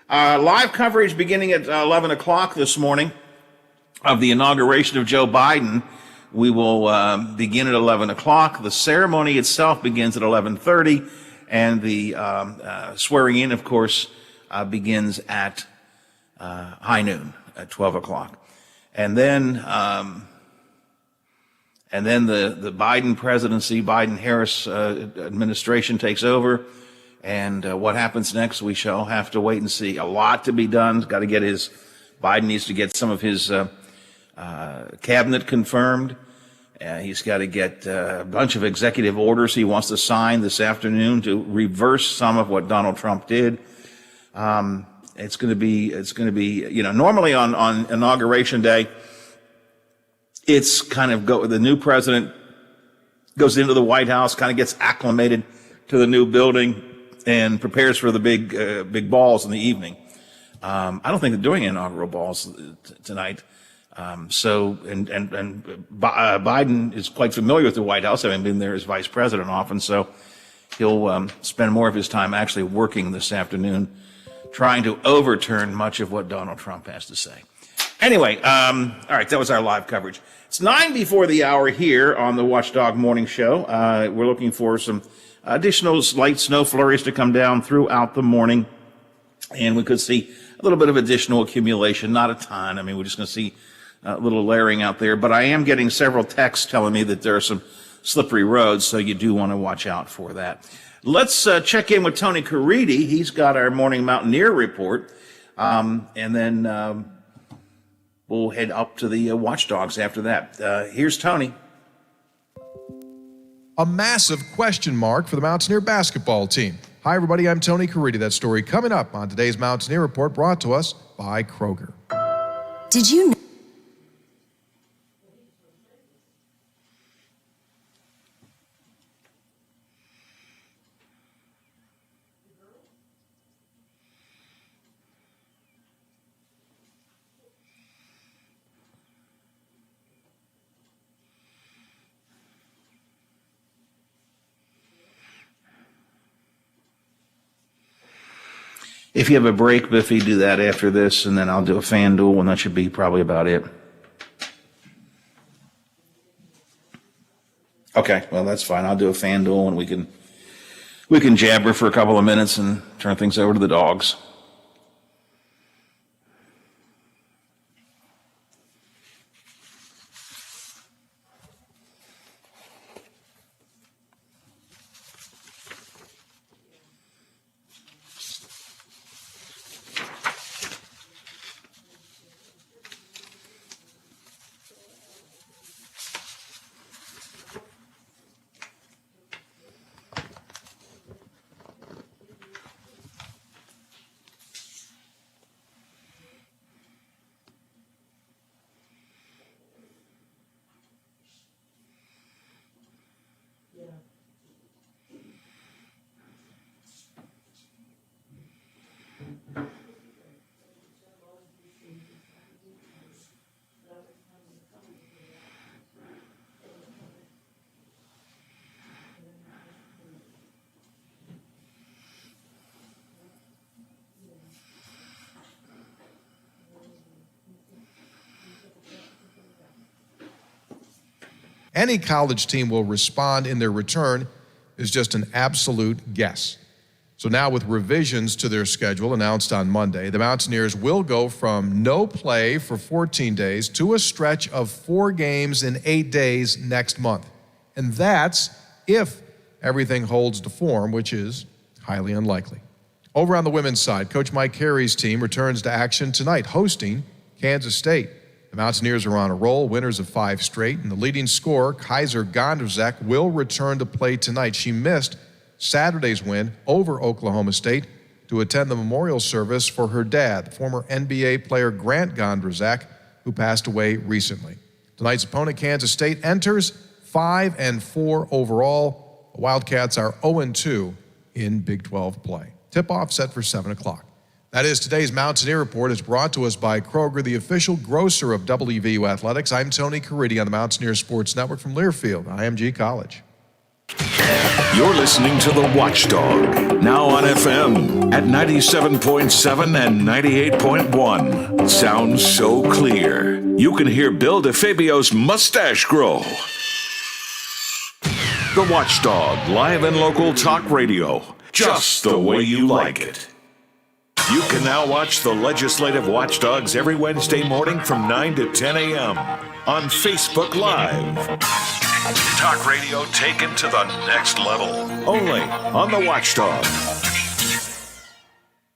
Live coverage beginning at 11 o'clock this morning of the inauguration of Joe Biden. We will begin at 11 o'clock. The ceremony itself begins at 11:30, and the swearing in, of course, begins at high noon at 12 o'clock. And then the Biden presidency, Biden-Harris administration takes over. And what happens next, we shall have to wait and see. A lot to be done. Biden needs to get some of his cabinet confirmed. He's got to get a bunch of executive orders he wants to sign this afternoon to reverse some of what Donald Trump did. It's going to be, normally on Inauguration Day, it's kind of the new president goes into the White House, kind of gets acclimated to the new building and prepares for the big balls in the evening. I don't think they're doing inaugural balls tonight. Biden is quite familiar with the White House, having been there as vice president often, so he'll spend more of his time actually working this afternoon, trying to overturn much of what Donald Trump has to say. Anyway, all right, that was our live coverage. It's 9 before the hour here on the Watchdog Morning Show. We're looking for some additional light snow flurries to come down throughout the morning, and we could see a little bit of additional accumulation, not a ton. I mean, we're just going to see a little layering out there, but I am getting several texts telling me that there are some slippery roads, so you do want to watch out for that. Let's check in with Tony Caridi. He's got our morning Mountaineer report, and then we'll head up to the Watchdogs after that. Here's Tony. A massive question mark for the Mountaineer basketball team. Hi, everybody. I'm Tony Caridi. That story coming up on today's Mountaineer Report, brought to us by Kroger. Did you know? If you have a break, Biffy, do that after this, and then I'll do a fan duel, and that should be probably about it. Okay, well, that's fine. I'll do a fan duel, and we can jabber for a couple of minutes and turn things over to the dogs. Any college team will respond in their return is just an absolute guess. So now, with revisions to their schedule announced on Monday, the Mountaineers will go from no play for 14 days to a stretch of 4 games in 8 days next month. And that's if everything holds to form, which is highly unlikely. Over on the women's side, Coach Mike Carey's team returns to action tonight, hosting Kansas State. The Mountaineers are on a roll, winners of 5 straight, and the leading scorer, Kaiser Gondrzak, will return to play tonight. She missed Saturday's win over Oklahoma State to attend the memorial service for her dad, the former NBA player Grant Gondrzak, who passed away recently. Tonight's opponent, Kansas State, enters 5-4 overall. The Wildcats are 0-2 in Big 12 play. Tip-off set for 7 o'clock. That is today's Mountaineer Report. Is brought to us by Kroger, the official grocer of WVU Athletics. I'm Tony Caridi on the Mountaineer Sports Network from Learfield, IMG College. You're listening to The Watchdog, now on FM at 97.7 and 98.1. Sounds so clear. You can hear Bill DeFabio's mustache grow. The Watchdog, live and local talk radio, just the way you like it. You can now watch the Legislative Watchdogs every Wednesday morning from 9 to 10 a.m. on Facebook Live. Talk radio taken to the next level. Only on The Watchdog.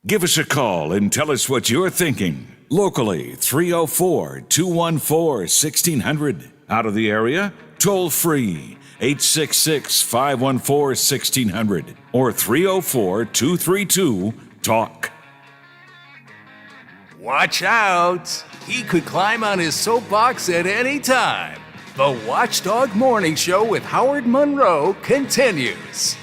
Give us a call and tell us what you're thinking. Locally, 304-214-1600. Out of the area, toll free, 866-514-1600 or 304-232-TALK. Watch out! He could climb on his soapbox at any time. The Watchdog Morning Show with Howard Monroe continues.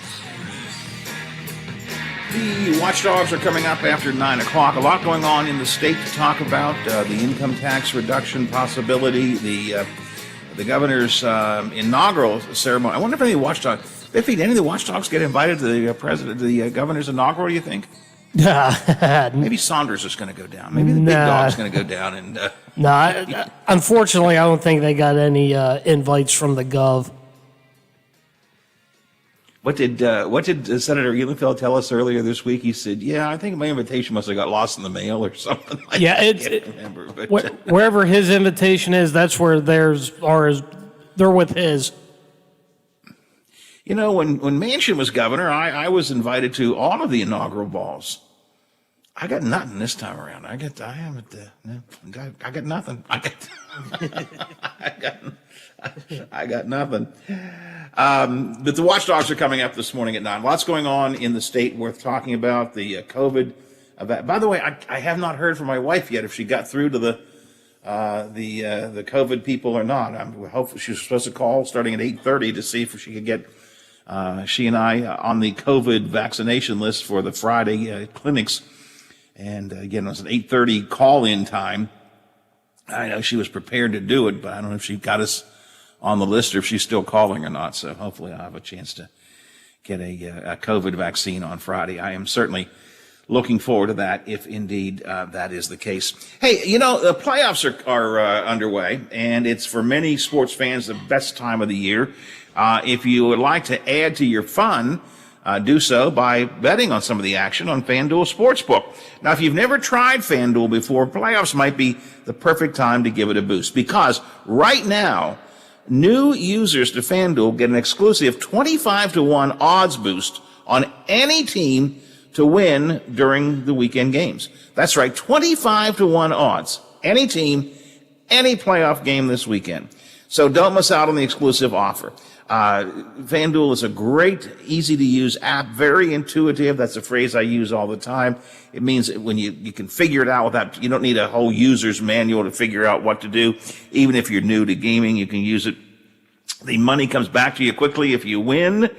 The watchdogs are coming up after 9 o'clock. A lot going on in the state to talk about. The income tax reduction possibility, the governor's inaugural ceremony. I wonder if any watchdogs, any of the watchdogs get invited to the governor's inaugural, do you think? Maybe Saunders is going to go down. Maybe the big dog's going to go down. And unfortunately, I don't think they got any invites from the gov. What did Senator Eulenfeld tell us earlier this week? He said, "Yeah, I think my invitation must have got lost in the mail or something." I can't remember. But, Wherever his invitation is, that's where theirs are. They're with his. You know, when Manchin was governor, I was invited to all of the inaugural balls. I got nothing this time around. I got nothing. I got nothing. But the watchdogs are coming up this morning at 9. Lots going on in the state worth talking about. The COVID. By the way, I have not heard from my wife yet if she got through to the COVID people or not. I'm hopeful she was supposed to call starting at 8:30 to see if she could get she and I on the COVID vaccination list for the Friday clinics. And again, it was an 8:30 call-in time. I know she was prepared to do it, but I don't know if she got us on the list or if she's still calling or not. So hopefully I'll have a chance to get a COVID vaccine on Friday. I am certainly looking forward to that if indeed that is the case. Hey, you know, the playoffs are underway, and it's for many sports fans the best time of the year. If you would like to add to your fun, do so by betting on some of the action on FanDuel Sportsbook. Now, if you've never tried FanDuel before, playoffs might be the perfect time to give it a boost, because right now, new users to FanDuel get an exclusive 25-1 odds boost on any team to win during the weekend games. That's right, 25-1 odds. Any team, any playoff game this weekend. So don't miss out on the exclusive offer. FanDuel is a great, easy-to-use app, very intuitive. That's a phrase I use all the time. It means that when you can figure it out without, you don't need a whole user's manual to figure out what to do. Even if you're new to gaming, you can use it. The money comes back to you quickly if you win,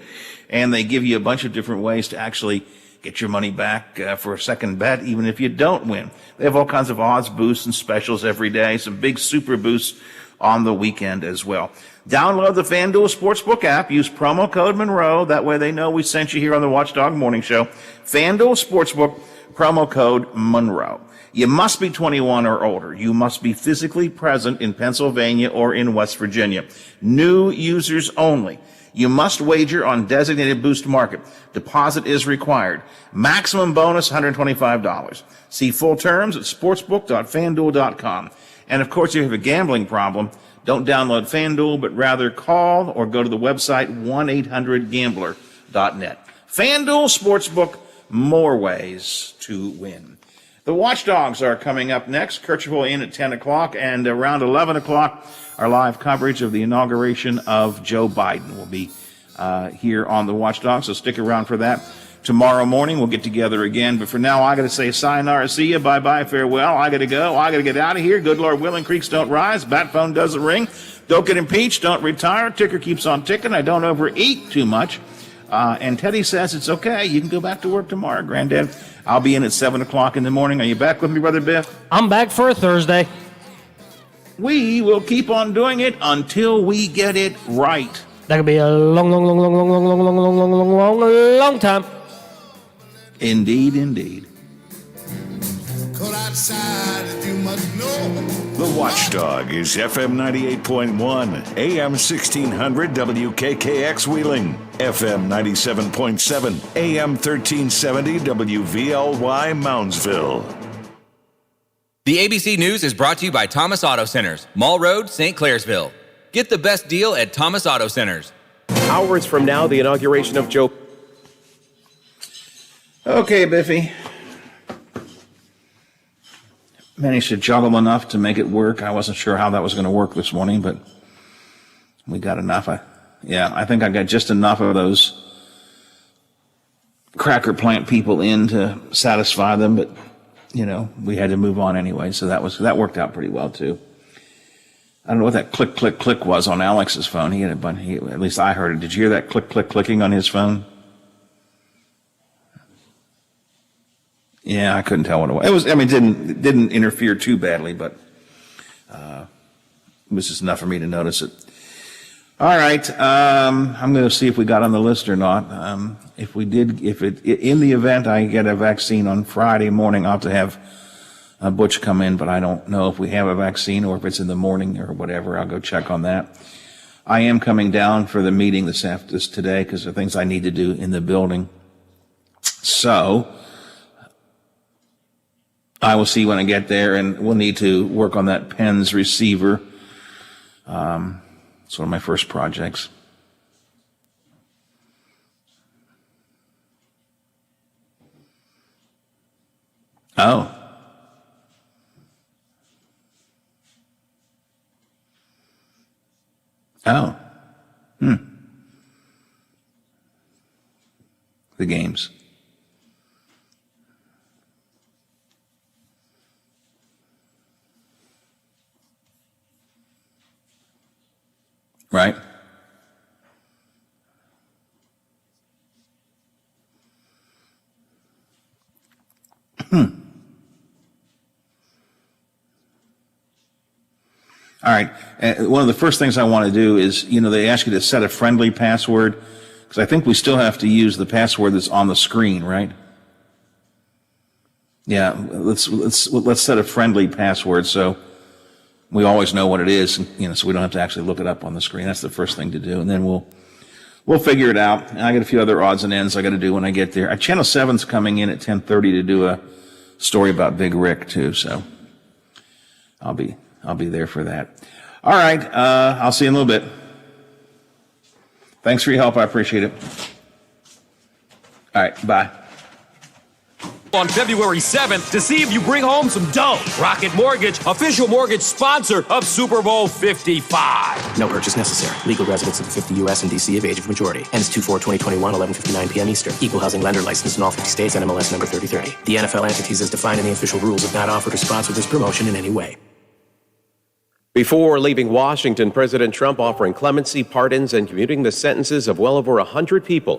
and they give you a bunch of different ways to actually get your money back for a second bet, even if you don't win. They have all kinds of odds boosts and specials every day, some big super boosts on the weekend as well. Download the FanDuel Sportsbook app. Use promo code Monroe. That way they know we sent you here on the Watchdog Morning Show. FanDuel Sportsbook, promo code Monroe. You must be 21 or older. You must be physically present in Pennsylvania or in West Virginia. New users only. You must wager on designated boost market. Deposit is required. Maximum bonus $125. See full terms at sportsbook.fanduel.com. And of course, if you have a gambling problem, don't download FanDuel, but rather call or go to the website 1-800-GAMBLER.net. FanDuel Sportsbook, more ways to win. The Watchdogs are coming up next. Kirchhoff will in at 10 o'clock, and around 11 o'clock, our live coverage of the inauguration of Joe Biden will be here on the Watchdogs, so stick around for that. Tomorrow morning, we'll get together again. But for now, I got to say sayonara, see ya, bye-bye, farewell. I got to go. I got to get out of here. Good Lord willing, creeks don't rise. Bat phone doesn't ring. Don't get impeached. Don't retire. Ticker keeps on ticking. I don't overeat too much. And Teddy says it's okay. You can go back to work tomorrow, Granddad. I'll be in at 7 o'clock in the morning. Are you back with me, Brother Biff? I'm back for a Thursday. We will keep on doing it until we get it right. That could be a long time. Indeed, indeed. The Watchdog is FM 98.1, AM 1600 WKKX Wheeling, FM 97.7, AM 1370 WVLY Moundsville. The ABC News is brought to you by Thomas Auto Centers, Mall Road, St. Clairsville. Get the best deal at Thomas Auto Centers. Hours from now, the inauguration of Joe. Okay, Biffy. Managed to juggle enough to make it work. I wasn't sure how that was going to work this morning, but we got enough. I think I got just enough of those cracker plant people in to satisfy them, but we had to move on anyway, so that worked out pretty well too. I don't know what that click, click, click was on Alex's phone. He had a bunch. At least I heard it. Did you hear that click, click, clicking on his phone? Yeah, I couldn't tell what it was. It was, I mean, it didn't interfere too badly, but it was just enough for me to notice it. All right, I'm going to see if we got on the list or not. If we did, in the event I get a vaccine on Friday morning, I'll have to have Butch come in, but I don't know if we have a vaccine or if it's in the morning or whatever. I'll go check on that. I am coming down for the meeting this today because there are things I need to do in the building. So I will see when I get there, and we'll need to work on that PENS receiver. It's one of my first projects. Oh. Oh. The games. Right? All right. One of the first things I want to do is, they ask you to set a friendly password, because I think we still have to use the password that's on the screen, right? Yeah, let's set a friendly password so we always know what it is, so we don't have to actually look it up on the screen. That's the first thing to do, and then we'll figure it out. And I got a few other odds and ends I got to do when I get there. Channel 7's coming in at 10:30 to do a story about Big Rick too, so I'll be there for that. All right, I'll see you in a little bit. Thanks for your help. I appreciate it. All right, bye. On February 7th to see if you bring home some dough. Rocket Mortgage, official mortgage sponsor of Super Bowl 55. No purchase necessary. Legal residents of the 50 U.S. and D.C. of age of majority. Ends 2/4/2021, 11:59 p.m. Eastern. Equal housing lender licensed in all 50 states and MLS number 3030. The NFL entities as defined in the official rules have not offered or sponsored this promotion in any way. Before leaving Washington, President Trump offering clemency, pardons, and commuting the sentences of well over 100 people